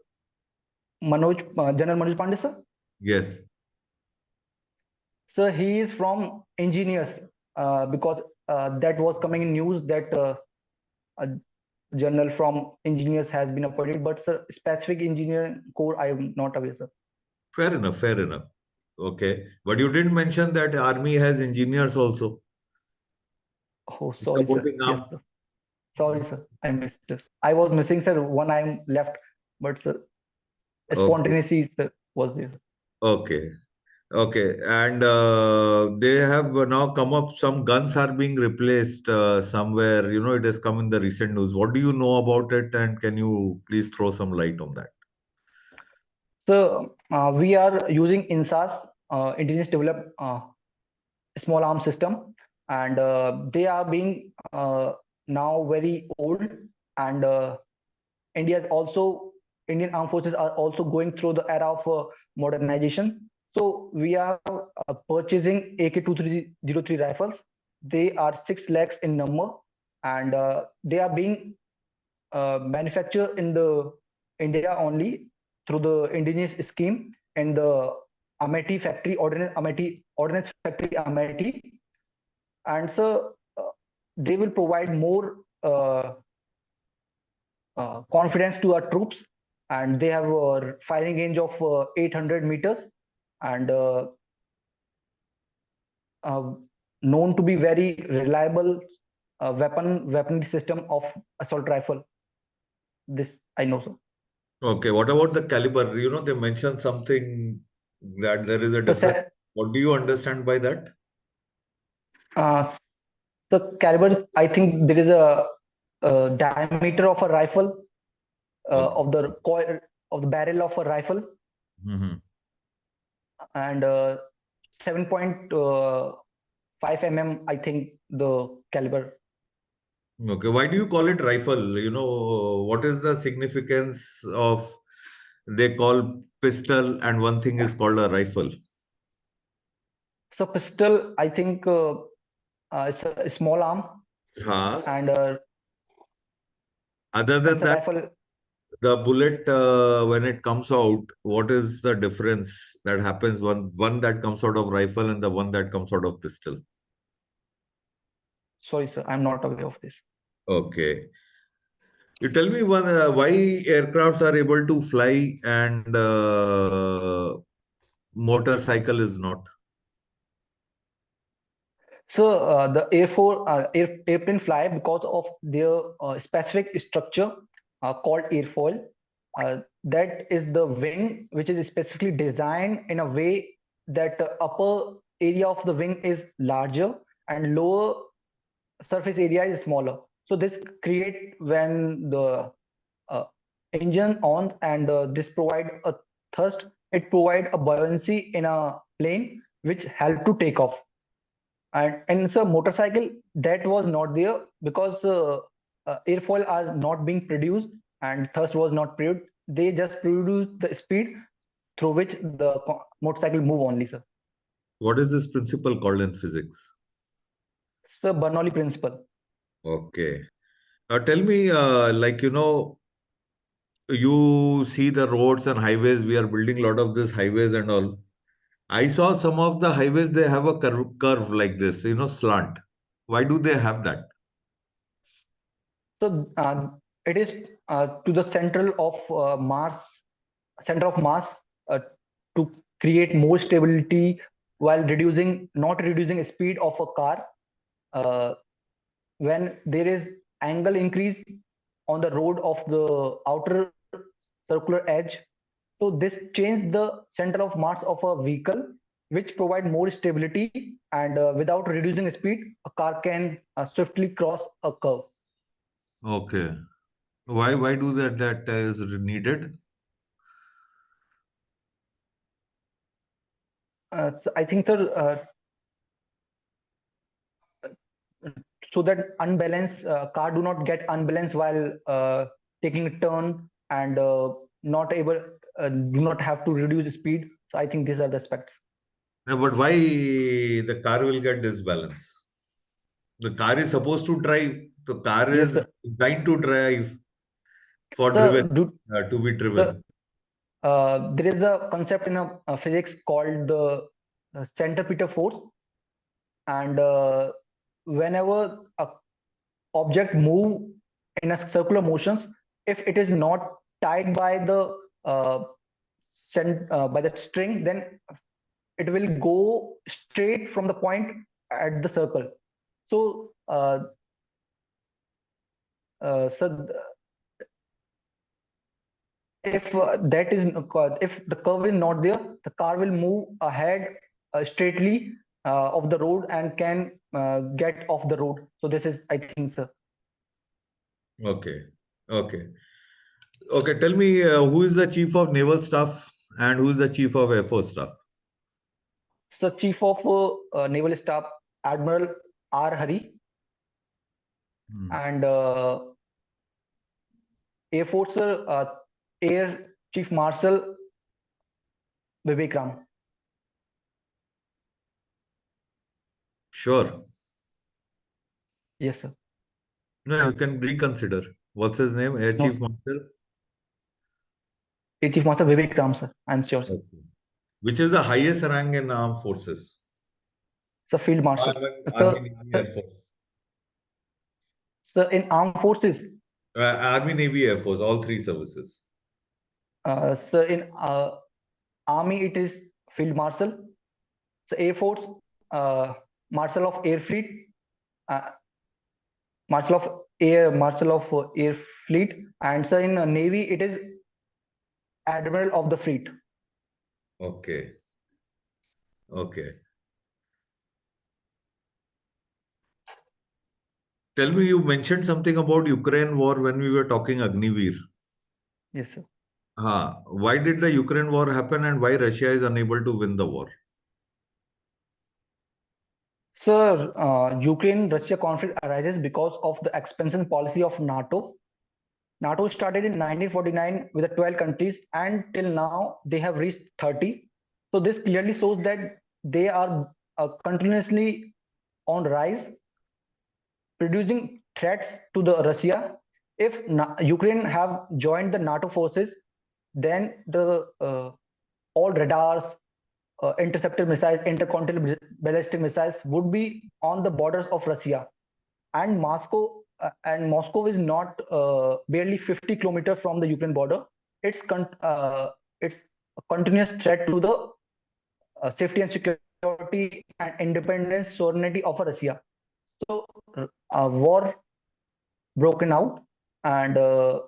General Manoj Pandey, sir. Yes. Sir, he is from engineers because that was coming in news that a general from engineers has been appointed. But sir, specific engineering corps, I am not aware, sir. Fair enough. Fair enough. Okay. But you didn't mention that army has engineers also. Oh, sorry, sir. Supporting arm. Yes, sir. Sorry, sir. I missed it. I was missing, sir. One I'm left, but sir, spontaneity sir, was there. Okay. Okay. And they have now come up, some guns are being replaced somewhere. You know, it has come in the recent news. What do you know about it? And can you please throw some light on that? So we are using INSAS, Indigenous Developed Small Arms System, and they are being now very old, and Indian Armed Forces are also going through the era of modernization. So we are purchasing AK-2303 rifles. They are 6 lakhs in number, and they are being manufactured in the India only through the indigenous scheme and the Amethi factory, ordnance factory Amethi, and so they will provide more confidence to our troops, and they have a firing range of 800 meters, and known to be very reliable weaponry system of assault rifle. This I know, sir. Okay. What about the caliber? You know, they mentioned something that there is a difference. What do you understand by that? The caliber, I think there is a diameter of a rifle, Okay. of the coil of the barrel of a rifle, and 7.5 mm, I think the caliber. Okay. Why do you call it rifle? You know, what is the significance of they call pistol and one thing is called a rifle? So pistol, I think it's a small arm, and other than that, rifle. the bullet when it comes out, what is the difference that happens one that comes out of rifle and the one that comes out of pistol? Sorry, sir, I'm not aware of this. Okay. You tell me one why aircrafts are able to fly and motorcycle is not. So the airplane fly because of their specific structure called airfoil. That is the wing, which is specifically designed in a way that the upper area of the wing is larger and lower surface area is smaller. So this create when the engine on, and this provide a thrust. It provide a buoyancy in a plane which help to take off. And so motorcycle, that was not there because airfoil are not being produced and thrust was not produced. They just produce the speed through which the motorcycle move only, sir. What is this principle called in physics? Sir, Bernoulli principle. Okay. Now tell me, like, you know, you see the roads and highways, we are building a lot of these highways and all. I saw some of the highways, they have a curve like this, you know, slant. Why do they have that? So it is to the center of mass to create more stability while not reducing speed of a car. When there is angle increase on the road of the outer circular edge, so this change the center of mass of a vehicle, which provide more stability, and without reducing speed, a car can swiftly cross a curve. Okay. Why do that is needed? So I think, sir, so that unbalanced car do not get unbalanced while taking a turn and do not have to reduce the speed. So I think these are the aspects. No, but why the car will get disbalanced? The car is supposed to drive. The car Yes, is sir. designed to drive for So, to be the driven. there is a concept in physics called the centripetal force, and whenever a object move in a circular motions, if it is not tied by the by the string, then it will go straight from the point at the circle. So so if that is if the curve is not there, the car will move ahead straightly of the road and can get off the road. So this is, I think, sir. Okay. Okay. Okay. Tell me, who is the chief of naval staff and who is the chief of air force staff? So Chief of Naval Staff Admiral R. Hari, and Air Force Air Chief Marshal Vivek Ram. Sure. Yes, sir. No, you can reconsider. What's his name? Air No, Chief Marshal? Air Chief Marshal Vivek Ram, sir. I'm sure, sir. Okay. Which is the highest rank in armed forces? Sir, Field Marshal. Army, Navy, Air Force. Sir, in armed forces, Army, Navy, Air Force, all three services. sir, in Army it is Field Marshal. So Air Force, Marshal of Air Fleet, uh, Marshal of Air Fleet, and sir, in Navy it is Admiral of the Fleet. Okay. Okay. Tell me, you mentioned something about Ukraine war when we were talking Agniveer. Yes, sir. Why did the Ukraine war happen and why Russia is unable to win the war? Sir, Ukraine-Russia conflict arises because of the expansion policy of NATO. NATO started in 1949 with the 12 countries, and till now they have reached 30. So this clearly shows that they are continuously on rise, producing threats to the Russia. If Ukraine have joined the NATO forces, then the all radars, interceptor missiles, intercontinental ballistic missiles would be on the borders of Russia, and Moscow is not barely 50 kilometers from the Ukraine border. It's a continuous threat to the safety and security and independence sovereignty of Russia. So a war broken out, and the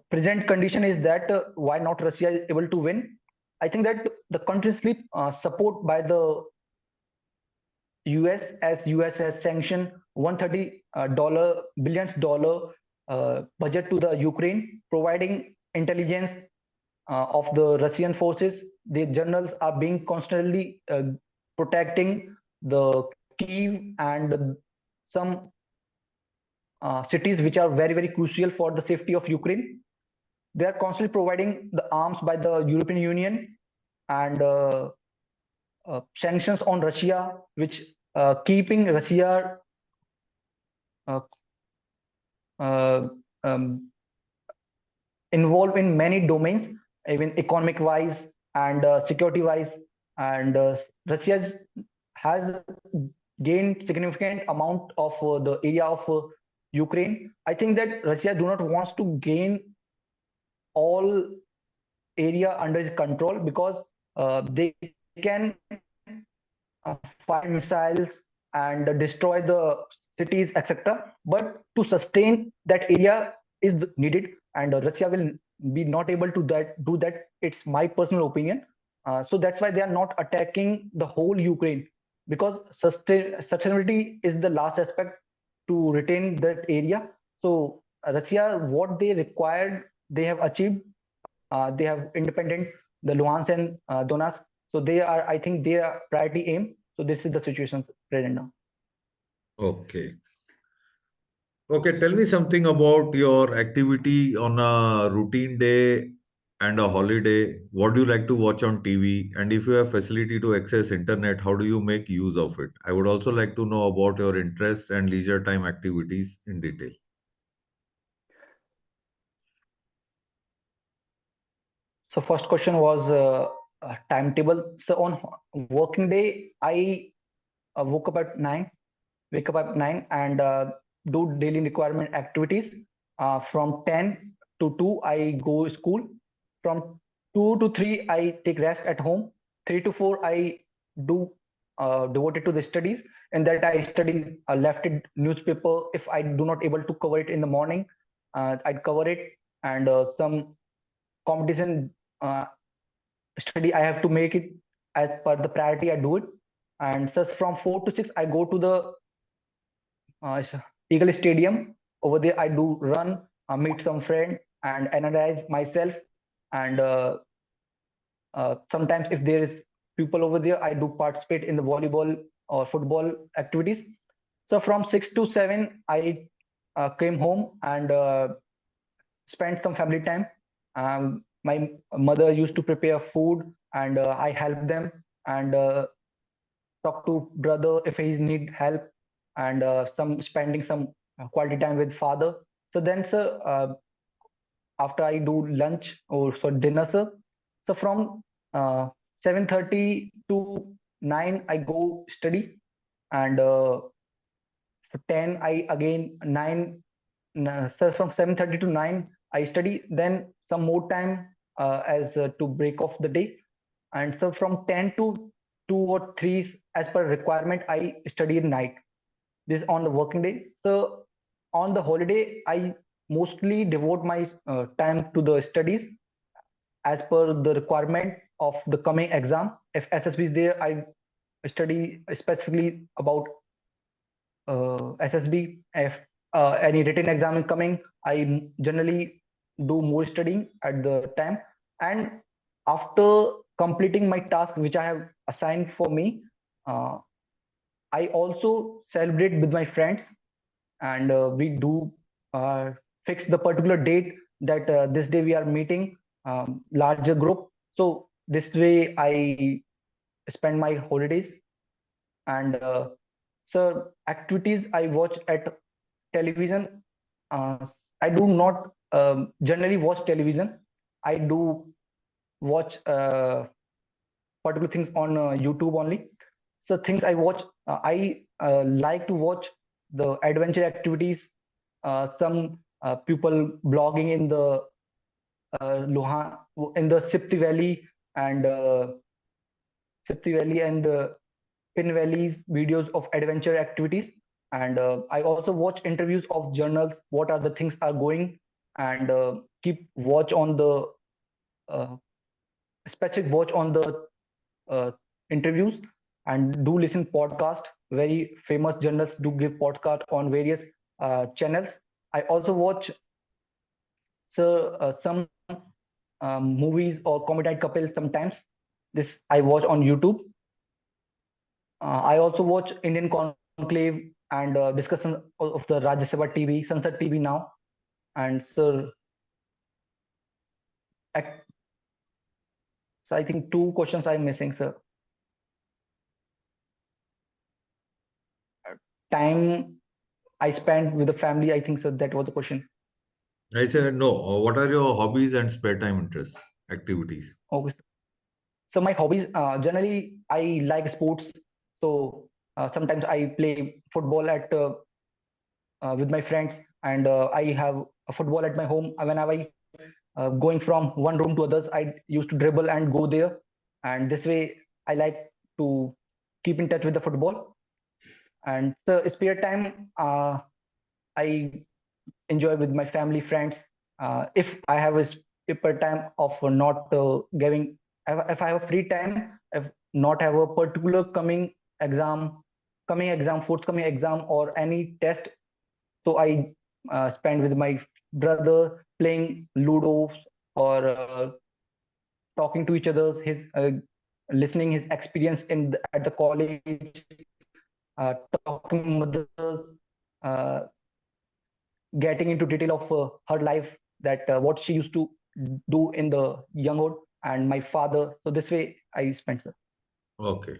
present condition is that why not Russia is able to win. I think that the continuously support by the US, as US has sanctioned $130 billion budget to the Ukraine, providing intelligence of the Russian forces. The generals are being constantly protecting the Kiev and some cities which are very, very crucial for the safety of Ukraine. They are constantly providing the arms by the European Union, and sanctions on Russia, which keeping Russia uh, uh, um, involved in many domains, even economic wise and security wise, and Russia has gained significant amount of the area of Ukraine. I think that Russia do not wants to gain all area under its control, because they can fire missiles and destroy the cities, etc. But to sustain that area is needed, and Russia will be not able to do that. It's my personal opinion. So that's why they are not attacking the whole Ukraine, because sustainability is the last aspect to retain that area. So Russia, what they required, they have achieved. They have independent the Luhansk and Donetsk. So they are, I think, their priority aim. So this is the situation present now. Okay. Okay, tell me something about your activity on a routine day and a holiday. What do you like to watch on TV? And if you have facility to access internet, how do you make use of it? I would also like to know about your interests and leisure time activities in detail. So first question was timetable. So on working day, I woke up at 9, wake up at 9 and do daily requirement activities. From 10 to 2, I go school. From 2 to 3, I take rest at home. 3 to 4, I do devoted to the studies. And that I study a lefted newspaper. If I do not able to cover it in the morning, I'd cover it. And some competition study, I have to make it as per the priority. I do it. And so from 4 to 6, I go to the Eagle Stadium. Over there, I do run, meet some friend, and analyze myself. And sometimes, if there is people over there, I do participate in the volleyball or football activities. So from 6 to 7, I came home and spent some family time. My mother used to prepare food, and I helped them and talk to brother if he need help, and some spending some quality time with father. So then, sir, after I do lunch or so dinner, sir. So from 7:30 to 9, I go study, and for 10, I again 9. So from 7:30 to 9, I study. Then some more time as to break off the day, and so from 10 to 2 or 3, as per requirement, I study at night. This on the working day. So on the holiday, I mostly devote my time to the studies as per the requirement of the coming exam. If SSB is there, I study specifically about SSB. If any written exam is coming, I generally do more studying at the time. And after completing my task which I have assigned for me, uh, I also celebrate with my friends, and we do fix the particular date that this day we are meeting larger group. So this way I spend my holidays. And so activities I watch at television. uh, I do not generally watch television. I do watch particular things on YouTube only. So things I watch, I like to watch the adventure activities. Some people blogging in the Luhan, in the Sipti Valley, and Pin Valley's videos of adventure activities. And I also watch interviews of journals. What are the things are going, and keep watch on the uh, specific watch on the uh, interviews, and do listen podcast. Very famous journals do give podcast on various channels. I also watch some movies or comedy couple sometimes. This I watch on YouTube. I also watch Indian Conclave and discussion of the Rajya Sabha TV, Sunset TV now. And so, so I think 2 questions I'm missing, sir. Time I spent with the family, I think so. That was the question. I said, no. What are your hobbies and spare time interests, activities? Okay. So my hobbies, generally, I like sports. So sometimes I play football at with my friends, and I have a football at my home. Whenever I going from one room to others, I used to dribble and go there, and this way I like to keep in touch with the football. And the spare time, I enjoy with my family, friends. If I have a spare time of not giving, if I have a free time, if not have a particular forthcoming exam or any test, so I spend with my brother playing Ludo, or talking to each other, his listening his experience at the college, talking with others, uh, getting into detail of her life, that what she used to do in the younghood, and my father. So this way I spent, sir. Okay.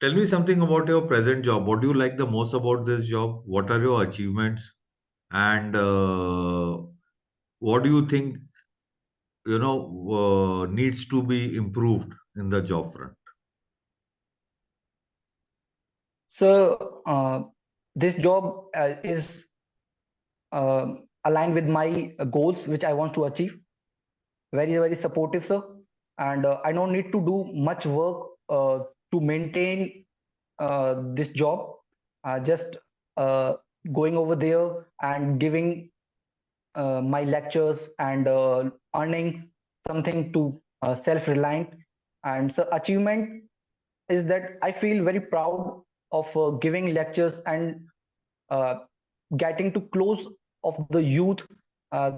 Tell me something about your present job. What do you like the most about this job? What are your achievements? And what do you think, needs to be improved in the job front? So this job is aligned with my goals, which I want to achieve. Very, very supportive, sir. And I don't need to do much work to maintain this job. Just going over there and giving my lectures and earning something to self-reliant. And so achievement is that I feel very proud of giving lectures and uh, getting to close of the youth. Uh,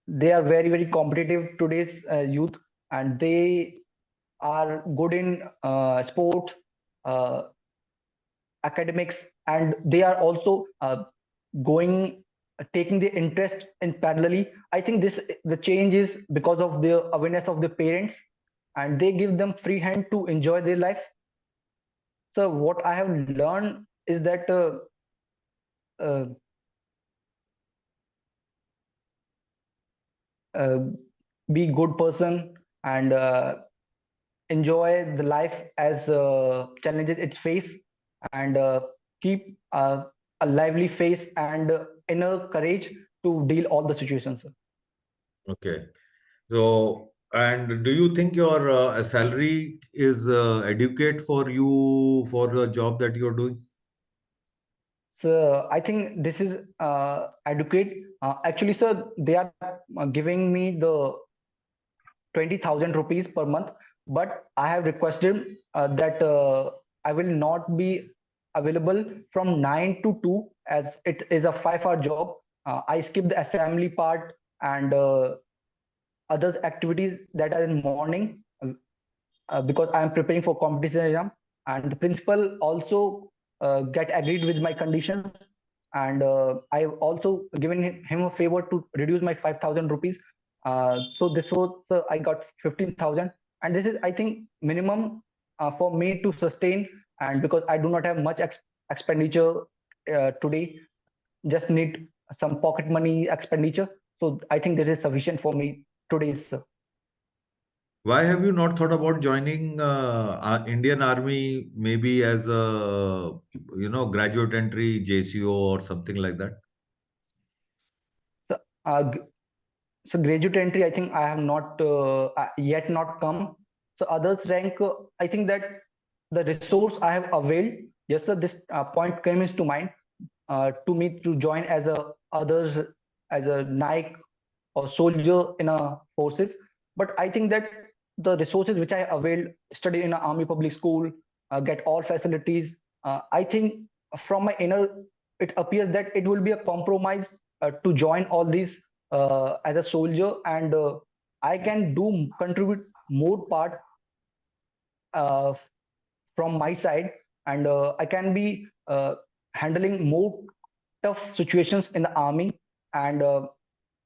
they are very, very competitive today's youth, and they are good in sport, uh, academics, and they are also going taking the interest in parallelly. I think this the change is because of the awareness of the parents, and they give them free hand to enjoy their life. So what I have learned is that uh, uh, be good person and enjoy the life as challenges its face, and keep a lively face and inner courage to deal all the situations. Okay. So, and do you think your salary is adequate for you for the job that you're doing? So I think this is adequate. Actually, sir, they are giving me the 20,000 rupees per month, but I have requested that I will not be available from 9 to 2, as it is a 5-hour job. I skip the assembly part and other activities that are in morning, because I am preparing for competition exam, and the principal also get agreed with my conditions, and I've also given him a favor to reduce my 5,000 rupees. So this was I got 15,000, and this is, I think, minimum for me to sustain, and because I do not have much expenditure today, just need some pocket money expenditure. So I think this is sufficient for me today's. Why have you not thought about joining Indian Army, maybe as a, graduate entry JCO or something like that? So, so graduate entry, I think I have not yet not come. So others rank, I think that the resource I have availed. Yes, sir. This point came into mind to me to join as a others, as a Nike or soldier in a forces. But I think that the resources which I availed, study in an army public school, get all facilities. I think from my inner, it appears that it will be a compromise to join all these as a soldier, and I can do contribute more part uh, from my side, and I can be handling more tough situations in the army, and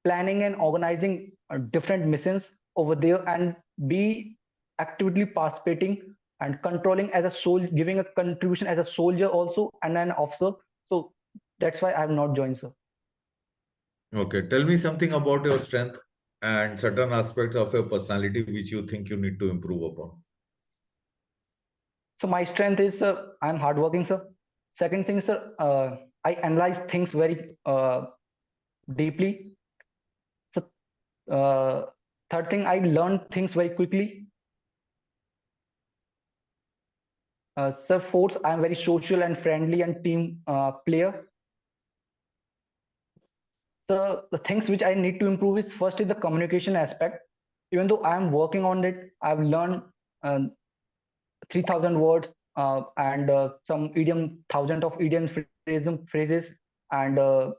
planning and organizing different missions over there, and be actively participating and controlling as a soldier, giving a contribution as a soldier also and an officer. So that's why I have not joined, sir. Okay, tell me something about your strength and certain aspects of your personality which you think you need to improve upon. So my strength is I'm hardworking, sir. Second thing, sir, I analyze things very deeply. So third thing, I learn things very quickly. Sir, fourth, I'm very social and friendly and team player. The things which I need to improve is, first is the communication aspect. Even though I'm working on it, I've learned uh, 3,000 words and some idiom, thousand of idiom phrases, and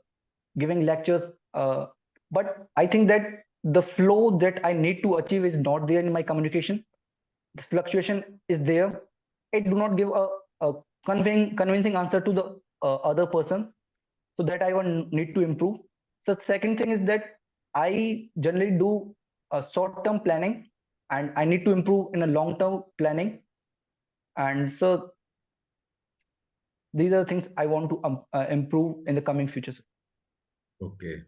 giving lectures. But I think that the flow that I need to achieve is not there in my communication. The fluctuation is there. I do not give a convincing answer to the other person, so that I will need to improve. So second thing is that I generally do a short-term planning, and I need to improve in a long-term planning. And so these are the things I want to improve in the coming future, sir. Okay.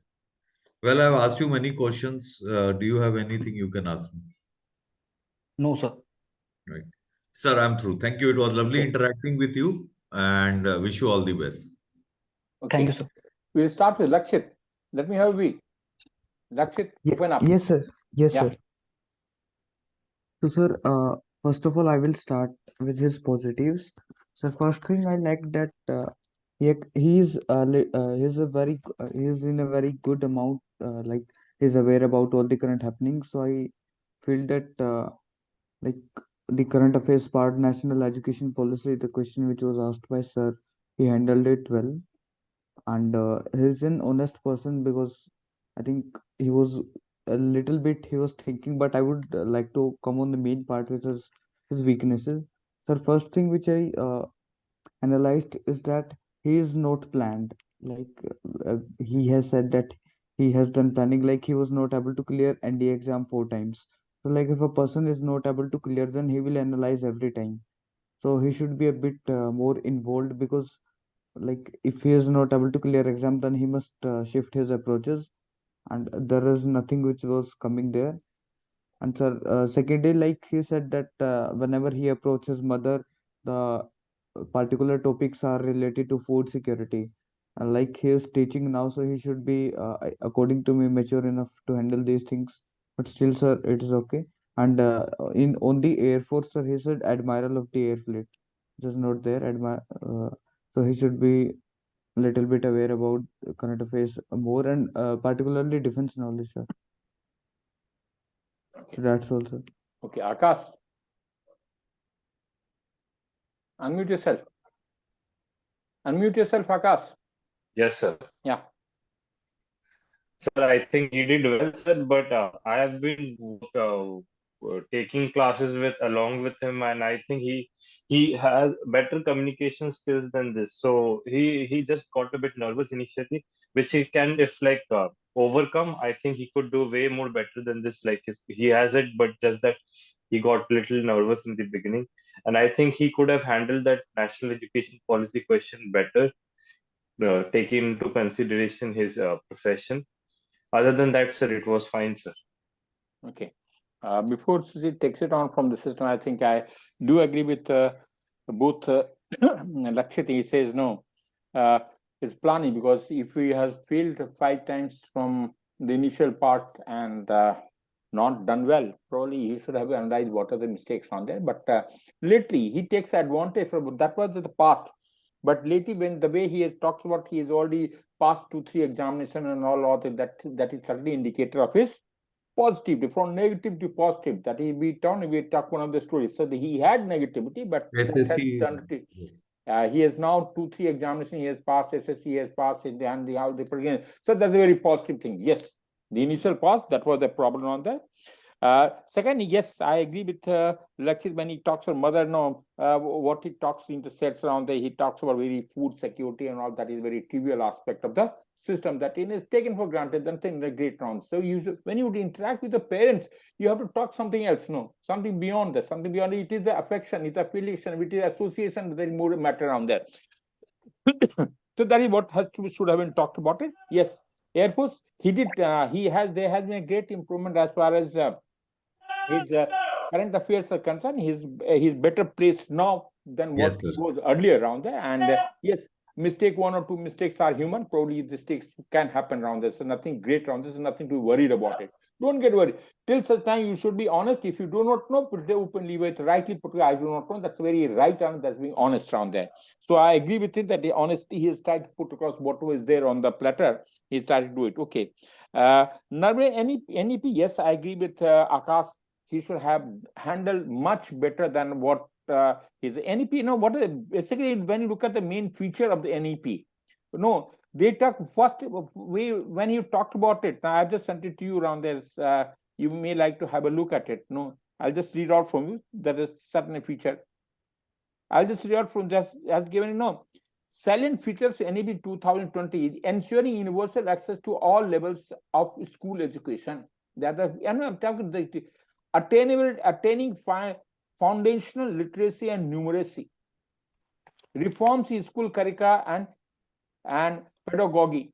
Well, I've asked you many questions. Do you have anything you can ask me? No, sir. Right. Sir, I'm through. Thank you. It was lovely Okay. interacting with you and wish you all the best. Thank Okay. you, sir. We'll start with Lakshit. Let me have a week. Lakshit, open up. Yes, sir. Yes, Yeah. sir. So, sir, first of all, I will start with his positives. So, first thing I like that he's in a very good amount. Like he's aware about all the current happenings. So I feel that like the current affairs part, national education policy, the question which was asked by sir, he handled it well, and he's an honest person because I think he was a little bit he was thinking, but I would like to come on the main part, which is his weaknesses. So first thing which I analyzed is that he is not planned. Like he has said that he has done planning, like he was not able to clear ND exam 4 times. So like if a person is not able to clear, then he will analyze every time. So he should be a bit more involved because like if he is not able to clear exam, then he must shift his approaches, and there is nothing which was coming there. And sir, secondly, like he said that whenever he approaches mother, the particular topics are related to food security, and like he is teaching now, so he should be according to me mature enough to handle these things. But still sir, it is okay. And in on the air force, sir, he said admiral of the air fleet, just not there so he should be little bit aware about current affairs more, and particularly defense knowledge, sir. Okay. So that's all, sir. Okay. Akash, unmute yourself. Unmute yourself, Akash. Yes, sir. Yeah. Sir, I think he did well, sir, but I have been taking classes along with him, and I think he has better communication skills than this. So he just got a bit nervous initially, which he can, if like overcome. I think he could do way more better than this. Like he has it, but just that he got little nervous in the beginning, and I think he could have handled that national education policy question better, taking into consideration his profession. Other than that, sir, it was fine, sir. Okay. Before Susie takes it on from the system, I think I do agree with both Lakshit. He says no. It's planning, because if he has failed 5 times from the initial part and not done well, probably he should have analyzed what are the mistakes on there. But lately, he takes advantage from that was in the past. But lately, when the way he has talked about, he has already passed 2-3 examination and all of that is certainly indicator of his positive, from negative to positive. That we talk one of the stories. So he had negativity, but SSC. he has now 2-3 examination. He has passed SSC, he has passed it, and how they again. So that's a very positive thing. Yes, the initial pass, that was the problem on that. Second, yes, I agree with Lakshit when he talks about mother. No, what he talks intersects around there. He talks about very food security and all that is very trivial aspect of the system that is taken for granted. Then thing the great round. So when you interact with the parents, you have to talk something else. No, something beyond that. Something beyond it is the affection, it's affiliation, it is association. There is more matter around there. So that is what should have been talked about it. Yes, Air Force. He did. There has been a great improvement as far as his current affairs are concerned. He's better placed now than what he was earlier around there. And yes, one or two mistakes are human. Probably mistakes can happen around this. So nothing great around this. Nothing to be worried about it. Don't get worried. Till such time, you should be honest. If you do not know, put it openly with rightly put. I do not know. That's very right, and that's being honest around there. So I agree with it that the honesty he has tried to put across what was there on the platter. He's tried to do it. Okay. Narve, NEP. Yes, I agree with Akash. He should have handled much better than what his NEP. You know what? Basically, when you look at the main feature of the NEP, they talk first when you talked about it. I've just sent it to you around there. You may like to have a look at it. No, I'll just read out from you. That is certain feature. I'll just read out from just as given. salient features of NEP 2020 is ensuring universal access to all levels of school education. That I'm talking the attaining foundational literacy and numeracy, reforms in school curricula and pedagogy,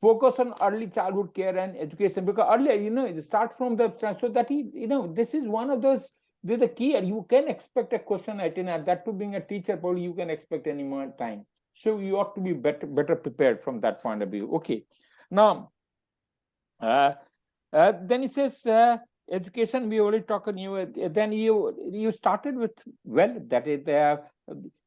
focus on early childhood care and education, because earlier, it starts from the, so that this is one of those, this is the key, and you can expect a question at that. To being a teacher, probably you can expect any more time, so you ought to be better prepared from that point of view. Okay, now then it says education, we already talked on you. Then you started with, well, that is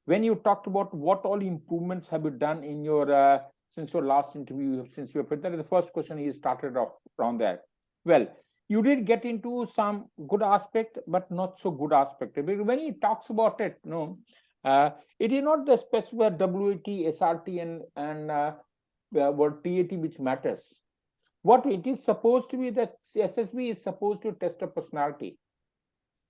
when you talked about what all improvements have you done in your since your last interview, since you that is the first question you started off around that. Well, you did get into some good aspect, but not so good aspect. Because when he talks about it, it is not the specific WAT, SRT, and what TAT which matters. What it is supposed to be, that SSB is supposed to test a personality.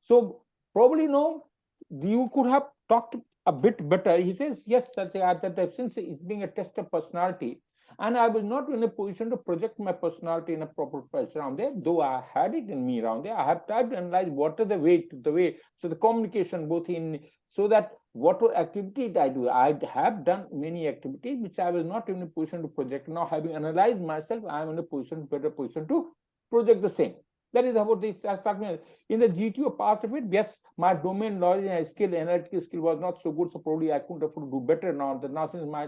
So probably you could have talked a bit better. He says, yes, that since it's being a test of personality, and I was not in a position to project my personality in a proper place around there, though I had it in me around there. I have tried to analyze what are the way, so the communication both in, so that what activity I do. I have done many activities which I was not in a position to project. Now, having analyzed myself, I am in a better position to project the same. That is about this. I started in the GTO part of it. Yes, my domain knowledge and skill, analytical skill was not so good, so probably I couldn't afford to do better now. Now, since my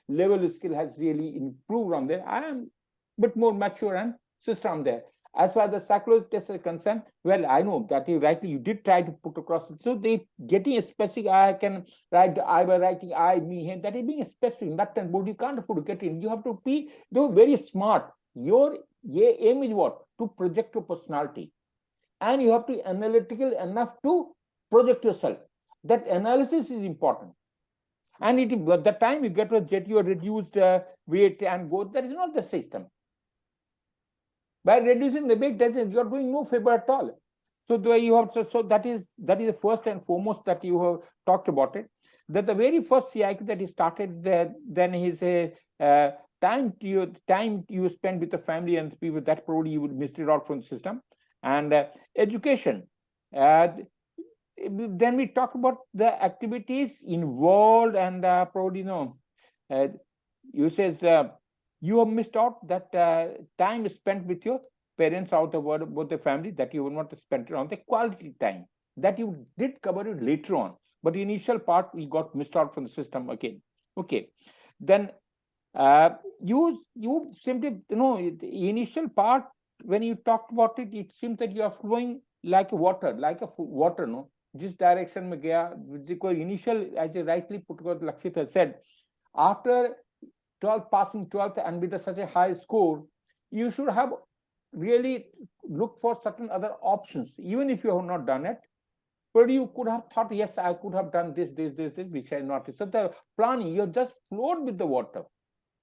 level skill has really improved on there, I am a bit more mature and system there. As far as the psychology test is concerned, well, I know that you did try to put across it. So they getting a specific, I can write I by writing I, me, him, that is being a specific, that and but you can't afford to get in. You have to be very smart. Your aim is what? To project your personality. And you have to be analytical enough to project yourself. That analysis is important. And at the time you get your reduced weight and go, that is not the system. By reducing the weight, you are doing no favor at all. So the way you have, so that is the first and foremost that you have talked about it. That the very first CIQ that he started, then he say time you spend with the family and people, that probably you would miss it out from the system. And education. Then we talk about the activities involved, and probably you says you have missed out that time spent with your parents out of both the family, that you will not spend it on the quality time that you did cover it later on, but the initial part we got missed out from the system again. Okay, then you simply the initial part when you talked about it, it seems that you are flowing like water, no. This direction mein gaya, because initial, as you rightly put, what Lakshit has said, after 12th, passing 12th and with such a high score, you should have really looked for certain other options, even if you have not done it. But you could have thought, yes, I could have done this, which I not. So the planning, you just flowed with the water.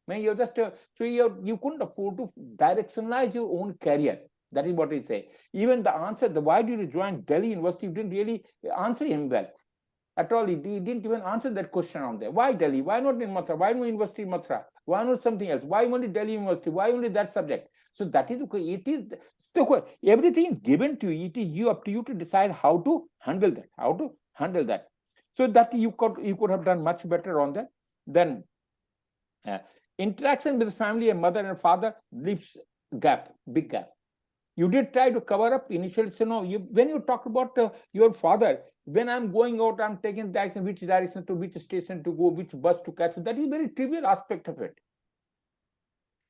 You're just so you couldn't afford to directionalize your own career. That is what he say. Even the answer, why did you join Delhi University, you didn't really answer him well at all. He didn't even answer that question on there. Why Delhi? Why not in Mathura? Why not University in Mathura? Why not something else? Why only Delhi University? Why only that subject? So that is okay. It is still everything is given to you. It is up to you to decide how to handle that. So that you could have done much better on that. Then interaction with family and mother and father leaves big gap. You did try to cover up initially. So no, when you talk about your father, when I'm going out, I'm taking direction, which direction to which station to go, which bus to catch. So that is a very trivial aspect of it.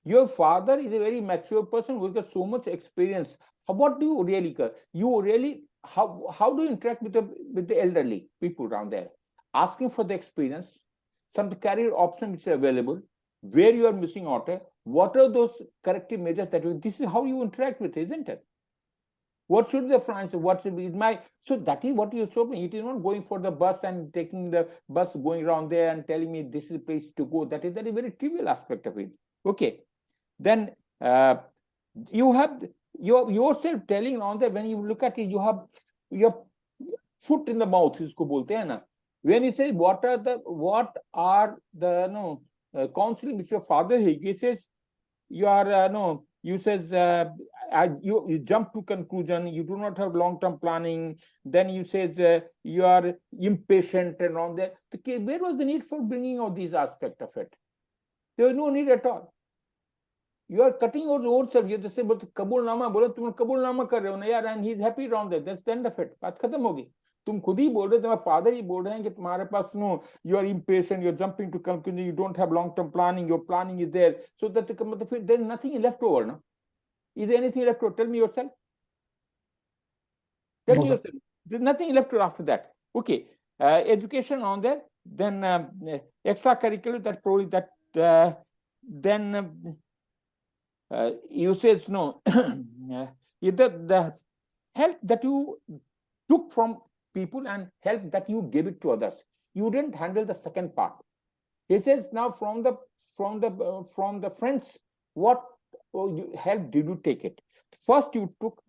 Your father is a very mature person who has so much experience. What do you really how do you interact with the elderly people around there? Asking for the experience, some career options which are available, where you are missing out, what are those corrective measures that this is how you interact with, isn't it? What should the France, what should be so that is what you show me. It is not going for the bus and taking the bus going around there and telling me this is the place to go. That is a very trivial aspect of it. Okay, then you have yourself telling on there, when you look at it, you have your foot in the mouth, isko bolte hai na. When he says what are the counseling which your father he says you are you says you jump to conclusion, you do not have long-term planning, then you says you are impatient and all that. Where was the need for bringing out these aspects of it? There was no need at all. You are cutting out your own self. You just say, but kabulnama बोलो, तुम kabulnama कर रहे हो ना यार, and he's happy around that. That's the end of it. बात खत्म होगी. तुम खुद ही बोल रहे हो, तुम्हारे father ही बोल रहे हैं कि तुम्हारे पास you are impatient, you're jumping to conclusion, you don't have long-term planning, your planning is there, so that there's nothing left over. No? Is there anything left over? Tell me yourself. Tell me yourself. There's nothing left over after that. Okay, education on there, then extracurricular. That probably that then. You says no. Either the help that you took from people and help that you gave it to others. You didn't handle the second part. He says now from the friends, what help did you take it? First, you took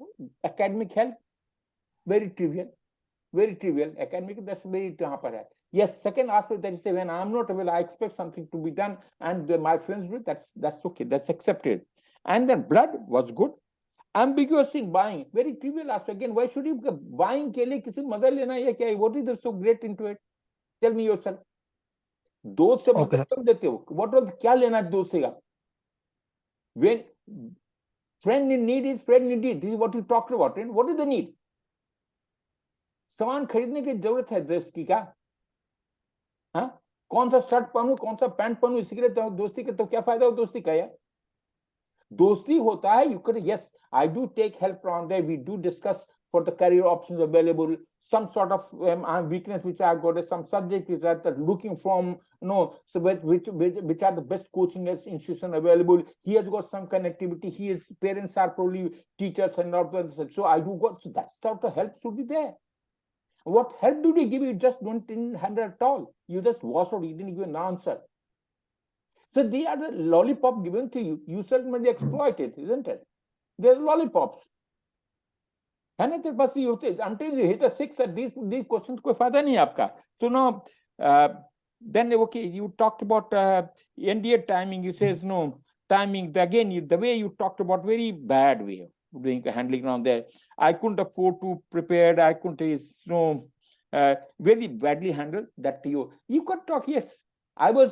academic help, very trivial, very trivial. Academic, that's very yes. Second aspect that you say when I'm not available, I expect something to be done, and my friends do. That's okay. That's accepted. And then blood was good. Ambiguous in buying, very trivial aspect. Again, why should you buying ke liye kisi mother lena hai kya? What is there so great into it? Tell me yourself. Dost se mother kab dete ho? What was kya lena dost se ka? When friend in need is friend in need. This is what you talked about. And what is the need? सामान खरीदने की जरूरत है दोस्त की क्या? हाँ? कौन सा शर्ट पहनूं, कौन सा पैंट पहनूं, इसी के लिए दोस्ती के तो क्या फायदा हो दोस्ती का यार? दोस्ती होता है, you could, yes, I do take help around there. We do discuss for the career options available, some sort of weakness which I got, some subject which are looking from, so which are the best coaching institution available. He has got some connectivity. His parents are probably teachers and not, so I do got, so that sort of help should be there. What help did he give you? You just didn't handle at all. You just was out, you didn't give an answer. So they are the lollipop given to you. You certainly exploit it, isn't it? They're lollipops. And until you hit a 6 at these questions, koi fayda nahi aapka. So now, then okay, you talked about NDA timing. You says no timing. Again, the way you talked about very bad way of doing handling around there. I couldn't afford to prepare. I couldn't. Very badly handled. That you could talk. Yes.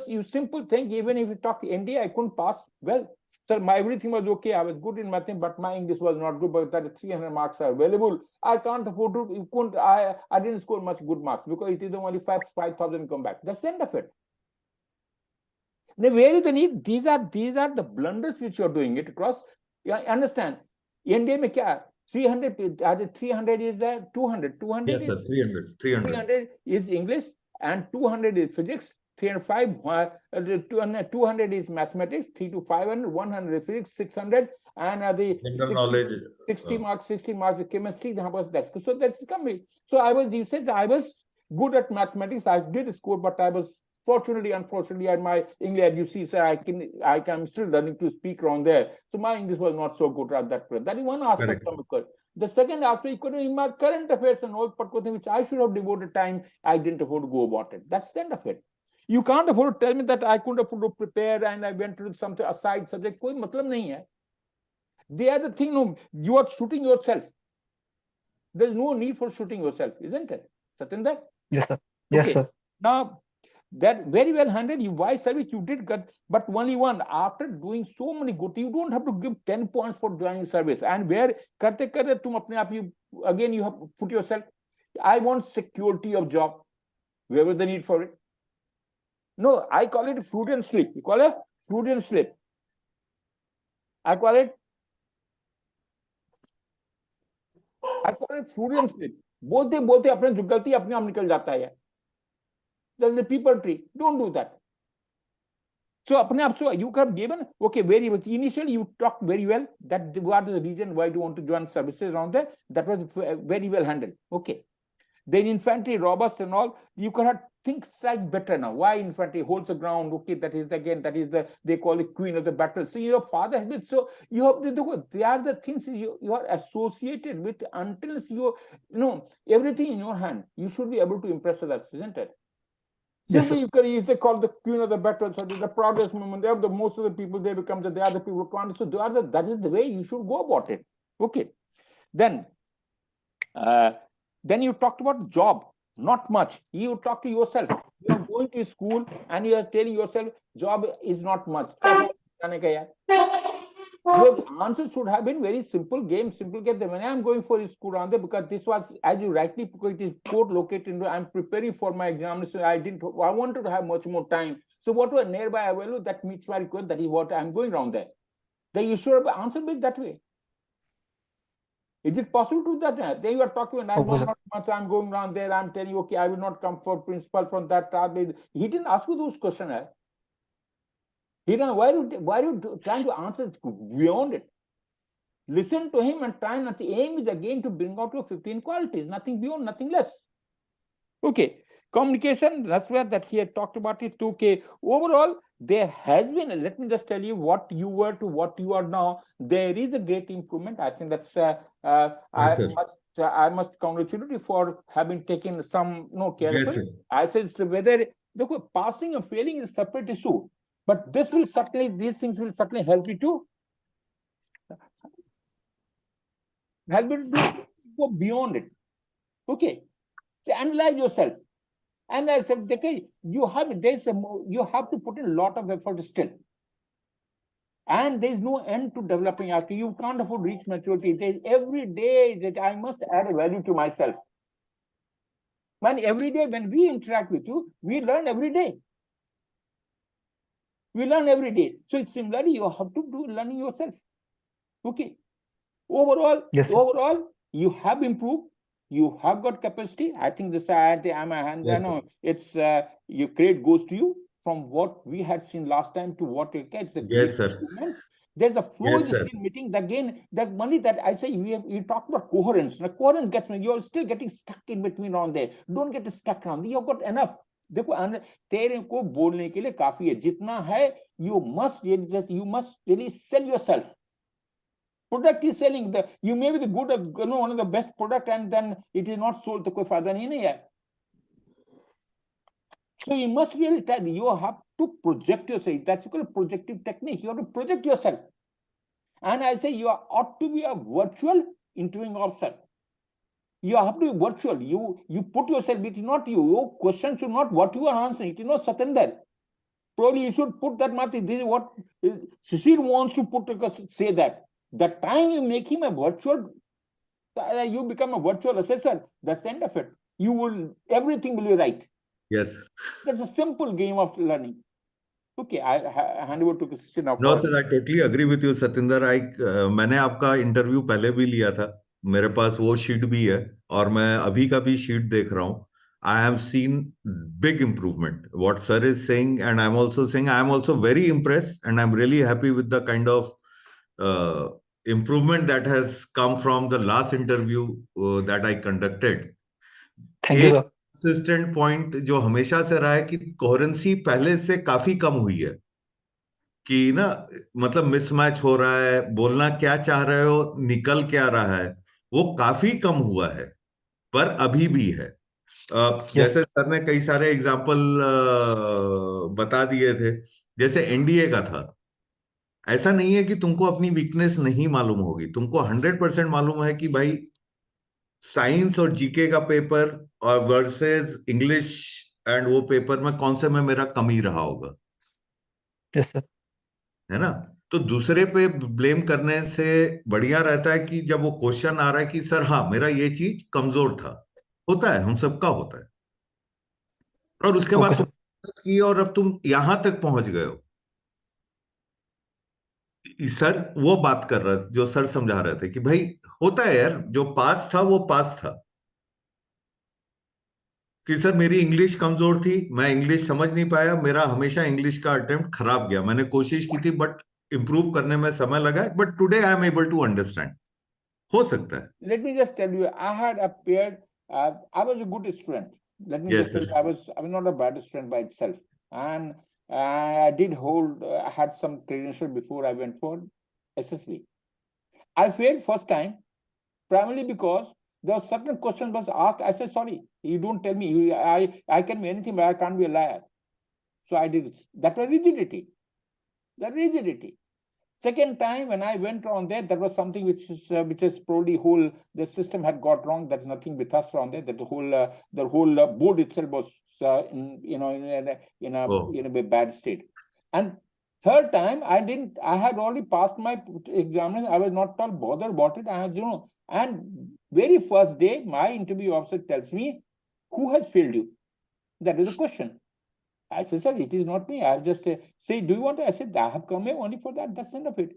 You simple thing, even if you talk NDA, I couldn't pass. Well, sir, everything was okay. I was good in mathematics, but my English was not good, but that 300 marks are available. I can't afford to, I didn't score much good marks because it is only 5,000 come back. That's the end of it. Now, where is the need? These are the blunders which you're doing it across. You understand? NDA mein kya? 300 is 200. 200 yes, sir, 300 is English and 200 is physics. 305, 200 is mathematics, 3 to 500, 100 is physics, 600, and the 60 marks is chemistry. So that's coming. So you said I was good at mathematics. I did score, but I was unfortunately, at my English, you see, sir, I can still learning to speak around there. So my English was not so good at that point. That is one aspect. The second aspect, in my current affairs and all, which I should have devoted time, I didn't afford to go about it. That's the end of it. You can't afford to tell me that I couldn't afford to prepare and I went to do something aside subject. Koi matlab nahi hai. They are the thing, no, you are shooting yourself. There's no need for shooting yourself, isn't it? Satyenra? Yes, sir. Yes, okay. Sir. Now, that very well handled. You wise service, you did good, but only one. After doing so many good, you don't have to give 10 points for joining service. And where karte tum apne aap, again you have put yourself. I want security of job. Where was the need for it? No, I call it Freudian slip. You call it Freudian slip. I call it Freudian slip. बोलते अपने जो गलती अपने आप निकल जाता है. That's the people tree. Don't do that. So अपने आप so you have given okay very initially you talked very well. That what is the reason why you want to join services around there. That was very well handled. Okay. Then infantry, robust and all, you could have think like better now. Why infantry holds the ground? Okay, that is they call it queen of the battle. So your father has been, so you have to, they are the things you are associated with until you know everything in your hand. You should be able to impress others, isn't it? Yes, Simply, you say call the queen of the battle, so the proudest moment. They have the most of the people. They become they are the people who can't. So that is the way you should go about it. Okay. Then you talked about job. Not much. You talk to yourself. You are going to school and you are telling yourself job is not much. Your answer should have been very simple game. When I am going for school around there, because this was, as you rightly put it, is port located. I'm preparing for my examination. I wanted to have much more time. So what was nearby available that meets my request? That is what I'm going around there. Then you should have answered it that way. Is it possible to do that? Then you are talking, and I'm not much. I'm going around there. I'm telling you, okay, I will not come for principal from that. He didn't ask you those questions. He didn't. Why are you trying to answer beyond it? Listen to him and try not. The aim is again to bring out your 15 qualities, nothing beyond, nothing less. Okay. Communication, that's where that he had talked about it too. Okay. Overall, there has been, let me just tell you what you were to what you are now. There is a great improvement. I think that's, I must congratulate you for having taken some care of it. I said, whether passing or failing is a separate issue, but this will certainly, these things will certainly help you to go beyond it. Okay. So analyze yourself. And I said, okay, you have to put in a lot of effort still. And there is no end to developing after. You can't afford to reach maturity. There's every day that I must add a value to myself. Man, every day when we interact with you, we learn every day. We learn every day. So similarly, you have to do learning yourself. Okay. Overall, you have improved. You have got capacity. I think this it's your credit goes to you from what we had seen last time to what you get. Yes, sir. There's a flow in the meeting. Again, that money that I say you talk about coherence. Now, coherence gets me. You're still getting stuck in between on there. Don't get stuck on there. You've got enough. देखो तेरे को बोलने के लिए काफी है जितना है you must really sell yourself. Product is selling. You may be the good, one of the best product, and then it is not sold. तो कोई फायदा नहीं है. So you must really tell. You have to project yourself. That's called a projective technique. You have to project yourself. And I say you ought to be a virtual interviewing officer. You have to be virtual. You put yourself. It is not you. Your question should not what you are answering. It is not Satyenra. Probably you should put that Mati. This is what Shishir wants to say that. The time you make him a virtual, you become a virtual assessor. That's the end of it. Everything will be right. Yes. That's a simple game of learning. Okay, I hand over to Shishir now. No, sir, I totally agree with you, Satyendra. मैंने आपका interview पहले भी लिया था. मेरे पास वो sheet भी है और मैं अभी का भी शीट देख रहा हूँ. I have seen big improvement. What sir is saying, and I'm also saying, I'm also very impressed, and I'm really happy with the kind of improvement that has come from the last interview that I conducted. Thank you, sir. Consistent point जो हमेशा से रहा है कि coherency पहले से काफी कम हुई है कि ना मतलब मिसमैच हो रहा है, बोलना क्या चाह रहे हो निकल क्या रहा है, वो काफी कम हुआ है, पर अभी भी है. जैसे सर ने कई सारे एग्जाम्पल बता दिए थे, जैसे एनडीए का था. ऐसा नहीं है कि तुमको अपनी वीकनेस नहीं मालूम होगी, तुमको 100% मालूम है कि भाई साइंस और जीके का पेपर और वर्सेस इंग्लिश एंड वो पेपर में कौन से में मेरा कमी रहा होगा. yes, sir. है ना. तो दूसरे पे ब्लेम करने से बढ़िया रहता है कि जब वो क्वेश्चन आ रहा है कि सर हाँ मेरा ये चीज कमजोर था. होता है, हम सबका होता है, और उसके बाद तुम की और अब तुम यहां तक पहुंच गए हो. सर वो बात कर रहे थे जो सर समझा रहे थे कि भाई होता है यार, जो पास था वो पास था. कि सर मेरी इंग्लिश कमजोर थी, मैं इंग्लिश समझ नहीं पाया, मेरा हमेशा इंग्लिश का अटेम्प्ट खराब गया. मैंने कोशिश की थी बट इंप्रूव करने में समय लगा, but today I am able to understand. हो सकता है. Let me just tell you, I had appeared. I was a good student. Let me just tell you, I was not a bad student by itself, and I did hold. I had some credential before I went for SSB. I failed first time, primarily because There was certain question was asked. I said, sorry, you don't tell me. I can be anything, but I can't be a liar. So I did. That was rigidity. The rigidity. Second time when I went on there, there was something which is probably whole the system had got wrong. There's nothing with us on there. That the whole board itself was in a bad state. And third time I had already passed my examination. I was not at all bothered about it. And very first day, my interview officer tells me, who has failed you? That is the question. I said, sir, it is not me. I just say, do you want to? I said, I have come here only for that. That's the end of it.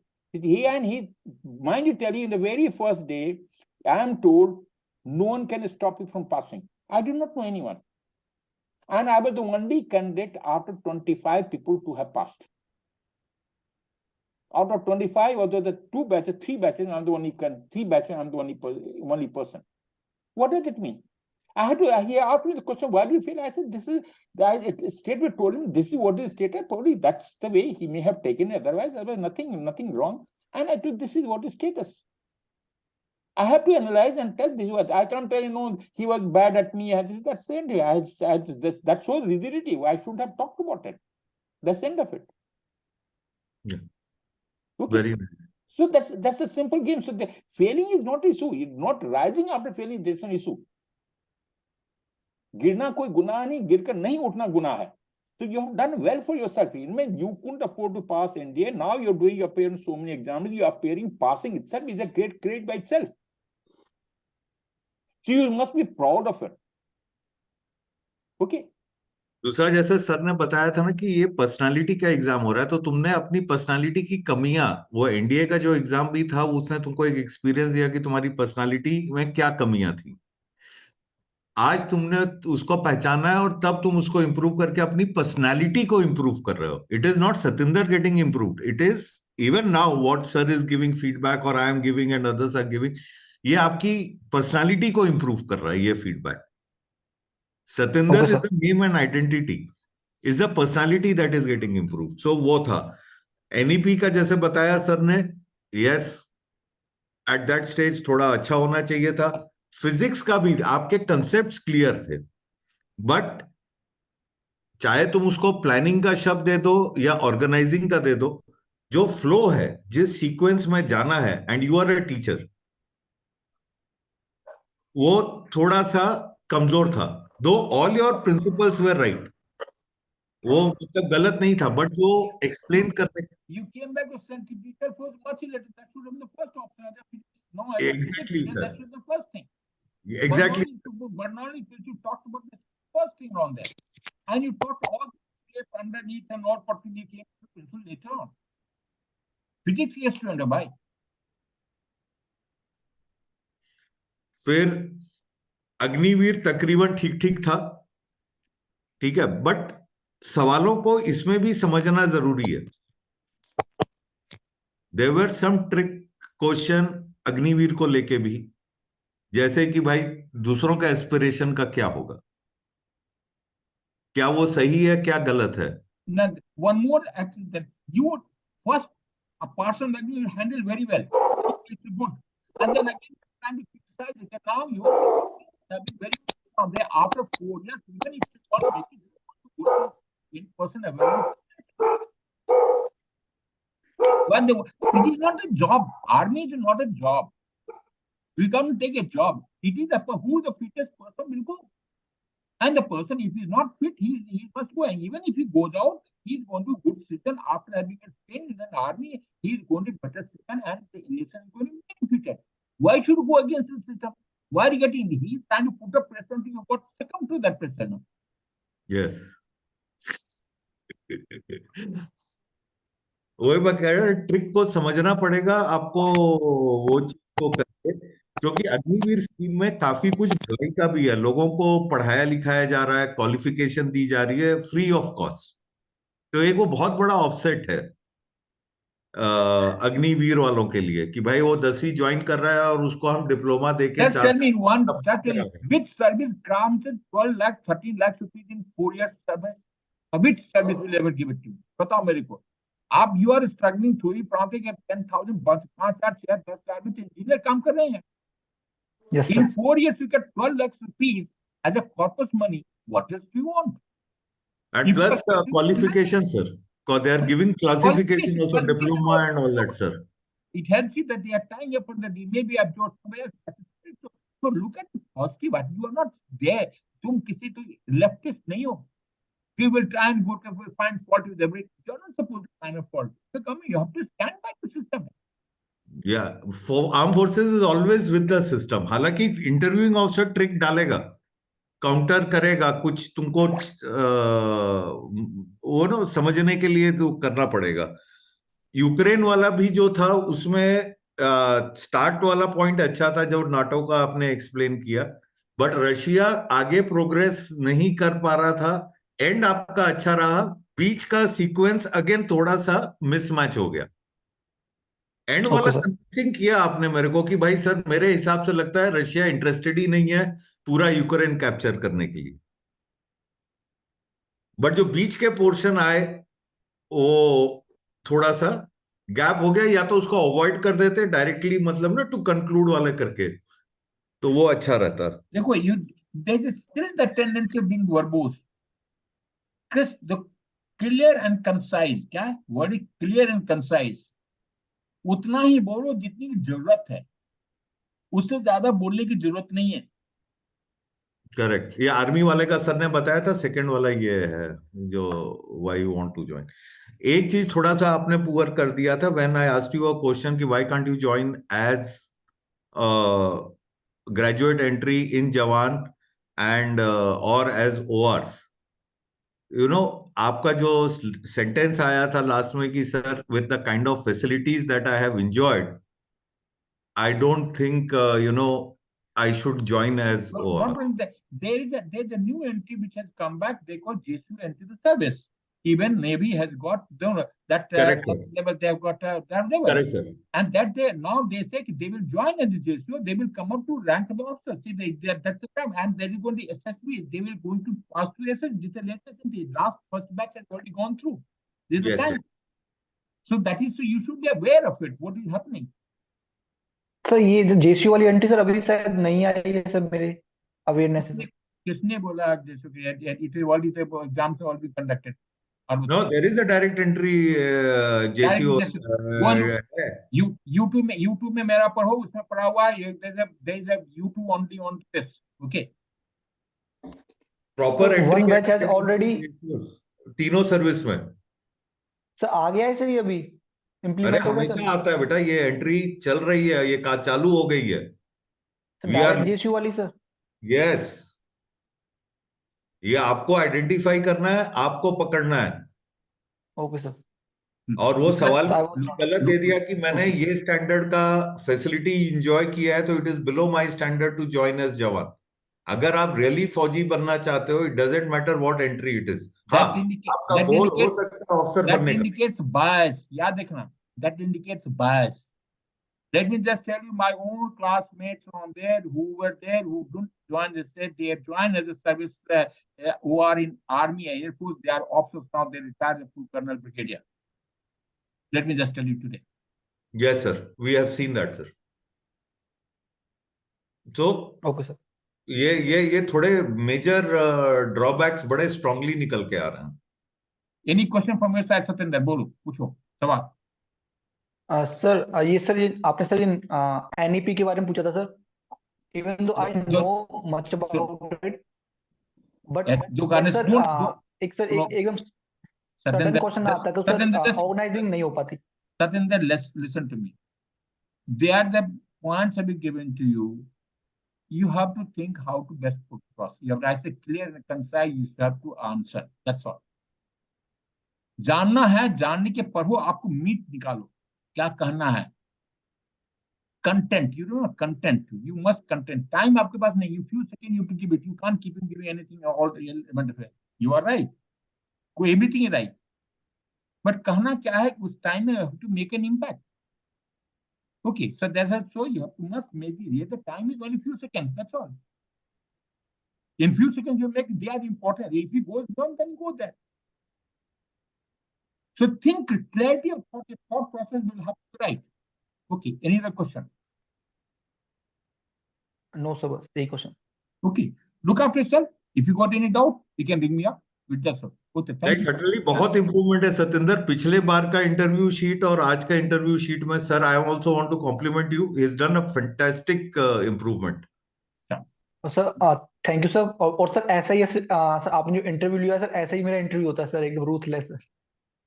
Mind you, tell you, in the very first day, I am told no one can stop you from passing. I did not know anyone. And I was the only candidate after 25 people to have passed. Out of 25, although the 3 batches, I'm the only 3 batches, I'm the only person. What does it mean? He asked me the question, why do you feel? I said, this is, the statement told him, this is what is stated. Probably that's the way he may have taken it. Otherwise, there was nothing wrong. And I told, this is what is status. I have to analyze and tell this. I can't tell he was bad at me. That's the end. That shows rigidity. I shouldn't have talked about it. That's the end of it. Yeah. Okay. Very nice. So that's a simple game. So the failing is not issue. Not rising after failing, that's an issue. गिरना कोई गुनाह नहीं, गिरकर नहीं उठना गुनाह है. So you have done well for yourself. It means you couldn't afford to pass NDA. Now you're doing appearing so many exams. You are appearing, passing itself is a great credit by itself. So you must be proud of it. Okay. दूसरा, जैसे sir ने बताया था ना कि ये personality का exam हो रहा है, तो तुमने अपनी पर्सनालिटी की कमियां, वो एनडीए का जो एग्जाम भी था उसने तुमको एक एक्सपीरियंस दिया कि तुम्हारी पर्सनालिटी में क्या कमियां थी. आज तुमने उसको पहचाना है और तब तुम उसको इंप्रूव करके अपनी पर्सनालिटी को इंप्रूव कर रहे हो. It is not Satyendra getting improved, it is even now what sir is giving feedback और I am giving and others are giving, ये आपकी पर्सनालिटी को इंप्रूव कर रहा है. ये feedback, Satyendra is a name and identity, is a personality that is getting improve. So वो था. एनईपी का जैसे बताया सर ने, यस, एट दैट स्टेज थोड़ा अच्छा होना चाहिए था. फिजिक्स का भी आपके कंसेप्ट्स क्लियर थे, बट चाहे तुम उसको प्लानिंग का शब्द दे दो या ऑर्गेनाइजिंग का दे दो, जो फ्लो है, जिस सीक्वेंस में जाना है, and you are a teacher, वो थोड़ा सा कमजोर था. Though all your principles were right, वो मतलब गलत नहीं था, बट जो एक्सप्लेन करने, You came back with centripetal force much later. That should have been the first option. No, Exactly, sir. That should be the first thing. exactly, But not if you talked about the first thing on there. And you talked all the shape underneath and all particularly came to pencil later on. Physics yes to under by. फिर अग्निवीर तकरीबन ठीक ठीक था, ठीक है, but सवालों को इसमें भी समझना जरूरी है. There were some trick question Agniveer को लेके भी, जैसे कि भाई दूसरों का एस्पिरेशन का क्या होगा, क्या वो सही है, क्या गलत है. Now, one more action that you first a person that you handle very well. It's good. And then again trying to criticize it. And now you have been very good from there after 4 years, even if you don't make it in person available. But it is not a job. Army is not a job. We can't take a job. It is who the fittest person will go. And the person, if he's not fit, he must go. And even if he goes out, he's going to good citizen after having trained in the army. He's going to better citizen, and the nation is going to be benefited. Why should you go against the system? Why are you getting? He's trying to put a pressure on you. Got succumb to that pressure. No? Yes. वही बात कह रहा है, trick को समझना पड़ेगा आपको वो चीज को करके, क्योंकि अग्निवीर स्कीम में काफी कुछ भलाई का भी है. लोगों को पढ़ाया लिखाया जा रहा है, क्वालिफिकेशन दी जा रही है फ्री ऑफ कॉस्ट. तो एक वो बहुत बड़ा ऑफसेट है अग्निवीर वालों के लिए कि भाई वो 10वीं ज्वाइन कर रहा है और उसको हम डिप्लोमा देके Just tell me one. Just tell me which service grants 12 lakh, 13 lakh rupees in 4 years service. Which service will ever give it to you? बताओ मेरे को. आप you are struggling थोड़ी प्रांत के 10,000 5,000 6 10 लाख में इंजीनियर काम कर रहे हैं. Yes, sir. In 4 years, you get 12 lakhs rupees as a corpus money. What else do you want? And If you plus are qualification, sir. Because they are giving classification also, qualification diploma and all that, sir. it helps you that they are tying up on the maybe absorbed somewhere else. So look at the positive. You are not there. तुम किसी तो leftist नहीं हो. You will try and go to find fault with everything. You are not supposed to find a fault. So come, you have to stand by the system. Yeah, for armed forces is always with the system. हालांकि interviewing officer trick डालेगा, counter करेगा, कुछ तुमको वो ना समझने के लिए तो करना पड़ेगा. यूक्रेन वाला भी जो था उसमें स्टार्ट वाला पॉइंट अच्छा था जो नाटो का आपने एक्सप्लेन किया, बट रशिया आगे प्रोग्रेस नहीं कर पा रहा था. एंड आपका अच्छा रहा, बीच का सीक्वेंस अगेन थोड़ा सा मिसमैच हो गया. एंड वाला कन्विंसिंग किया आपने मेरे को कि भाई सर मेरे हिसाब से लगता है रशिया इंटरेस्टेड ही नहीं है पूरा यूक्रेन कैप्चर करने के लिए. बट जो बीच के पोर्शन आए वो थोड़ा सा गैप हो गया, या तो उसको अवॉइड कर देते डायरेक्टली, मतलब ना टू कंक्लूड वाले करके, तो वो अच्छा रहता. देखो there is still the tendency of being verbose. Chris, the clear and concise, क्या है वर्ड? Clear and concise. उतना ही बोलो जितनी की जरूरत है, उससे ज्यादा बोलने की जरूरत नहीं है. करेक्ट. ये आर्मी वाले का सर ने बताया था. सेकंड वाला ये है जो why you want to join. एक चीज थोड़ा सा आपने पुअर कर दिया था when I asked you a question कि why can't you join as graduate entry in jawan and और एज ओआरस. यू नो आपका जो सेंटेंस आया था लास्ट में कि sir with the kind of facilities that I have enjoyed, I don't think you know I should join as OR. Not only that, there's a new entry which has come back. They call JSU enter the service. Even Navy has got that Correct, level. They have got their level. Correct, sir. And that now they say they will join as the JSU. They will come up to rank of the officer. See, that's the time. And there is going to be SSB. They will going to pass to SSB. This is the latest entry. Last first batch has already gone through. This is the time. So that is, so you should be aware of it. What is happening? Sir ये जो जेसी वाली entry sir अभी शायद नहीं आई है sir मेरे awareness से. किसने बोला जेसी की? It is already the exams are already conducted. No, there is a direct entry JCO. YouTube में मेरा पढ़ो, उसमें पढ़ा हुआ है. there is a YouTube only on this. Okay. Proper so entry one batch has already तीनों service में. Sir आ गया है सर ये अभी अरे इम्प्लीमेंट हो गया हमेशा सर. आता है बेटा, ये एंट्री चल रही है, ये का चालू हो गई है. डायरेक्ट जेसी वाली सर. यस, ये आपको आइडेंटिफाई करना है, आपको पकड़ना है. Okay sir. और वो सवाल Because गलत दे दिया कि मैंने ये स्टैंडर्ड का फैसिलिटी एंजॉय किया है तो it is below my standard to join as jawan. अगर आप रियली फौजी बनना चाहते हो, it doesn't matter what entry it is. हाँ, आपका गोल हो सकता है ऑफिसर बनने का. That indicates bias. याद रखना. That indicates bias. Let me just tell you, my own classmates from there who were there who don't join, they said they have joined as a service who are in Army, Air Force, they are officers now, they retired full Colonel Brigadier. Let me just tell you today. Yes, sir. We have seen that, sir. So, okay, sir. ये थोड़े major drawbacks बड़े strongly निकल के आ रहे हैं. Any question from your side, Satyendra? बोलो, पूछो सवाल. सर ये आपने सर एनईपी के बारे में पूछा था sir. Even though I know much about it, but sir एकदम सडन क्वेश्चन आता है तो सर ऑर्गेनाइजिंग नहीं हो पाती. Satyendra, listen to me. They are the points have been given to you. You have to think how to best put across. You have to say clear and concise. You have to answer. That's all. जानना है, जानने के पढ़ो, आपको meet निकालो, क्या कहना है. Content, you know, content. You must content. Time आपके पास नहीं. You few seconds you have to give it. You can't keep on giving anything all element of it. You are right. कोई everything is right. But कहना क्या है उस time में, you have to make an impact. Okay, so that's so you must maybe read the time is only few seconds. That's all. In few seconds you make they are important. If you go down, then go there. So think clarity of thought process will have to right. Okay, any other question? No, sir. बस यही question. Okay. Look after yourself. If you got any doubt, you can ring me up with that. Okay. Thank you. certainly बहुत improvement है सत्येंद्र. पिछले बार का interview sheet और आज का interview sheet में sir I also want to compliment you. He has done a fantastic improvement. Sir thank you sir. और sir ऐसा ही है सर, आपने जो इंटरव्यू लिया सर ऐसा ही मेरा इंटरव्यू होता है सर, एकदम ruthless sir.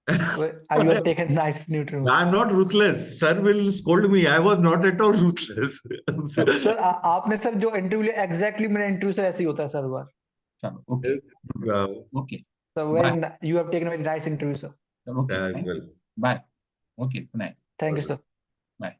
You have taken nice interview. I am not ruthless. Sir will scold me. I was not at all ruthless. Sir आपने सर जो इंटरव्यू लिया एग्जैक्टली मेरा इंटरव्यू सर ऐसे ही होता है सर बार. चलो. Okay. Okay. So you have taken a very nice interview, sir. Okay. Well. Bye. Okay. Good night. Thank you, sir. Bye.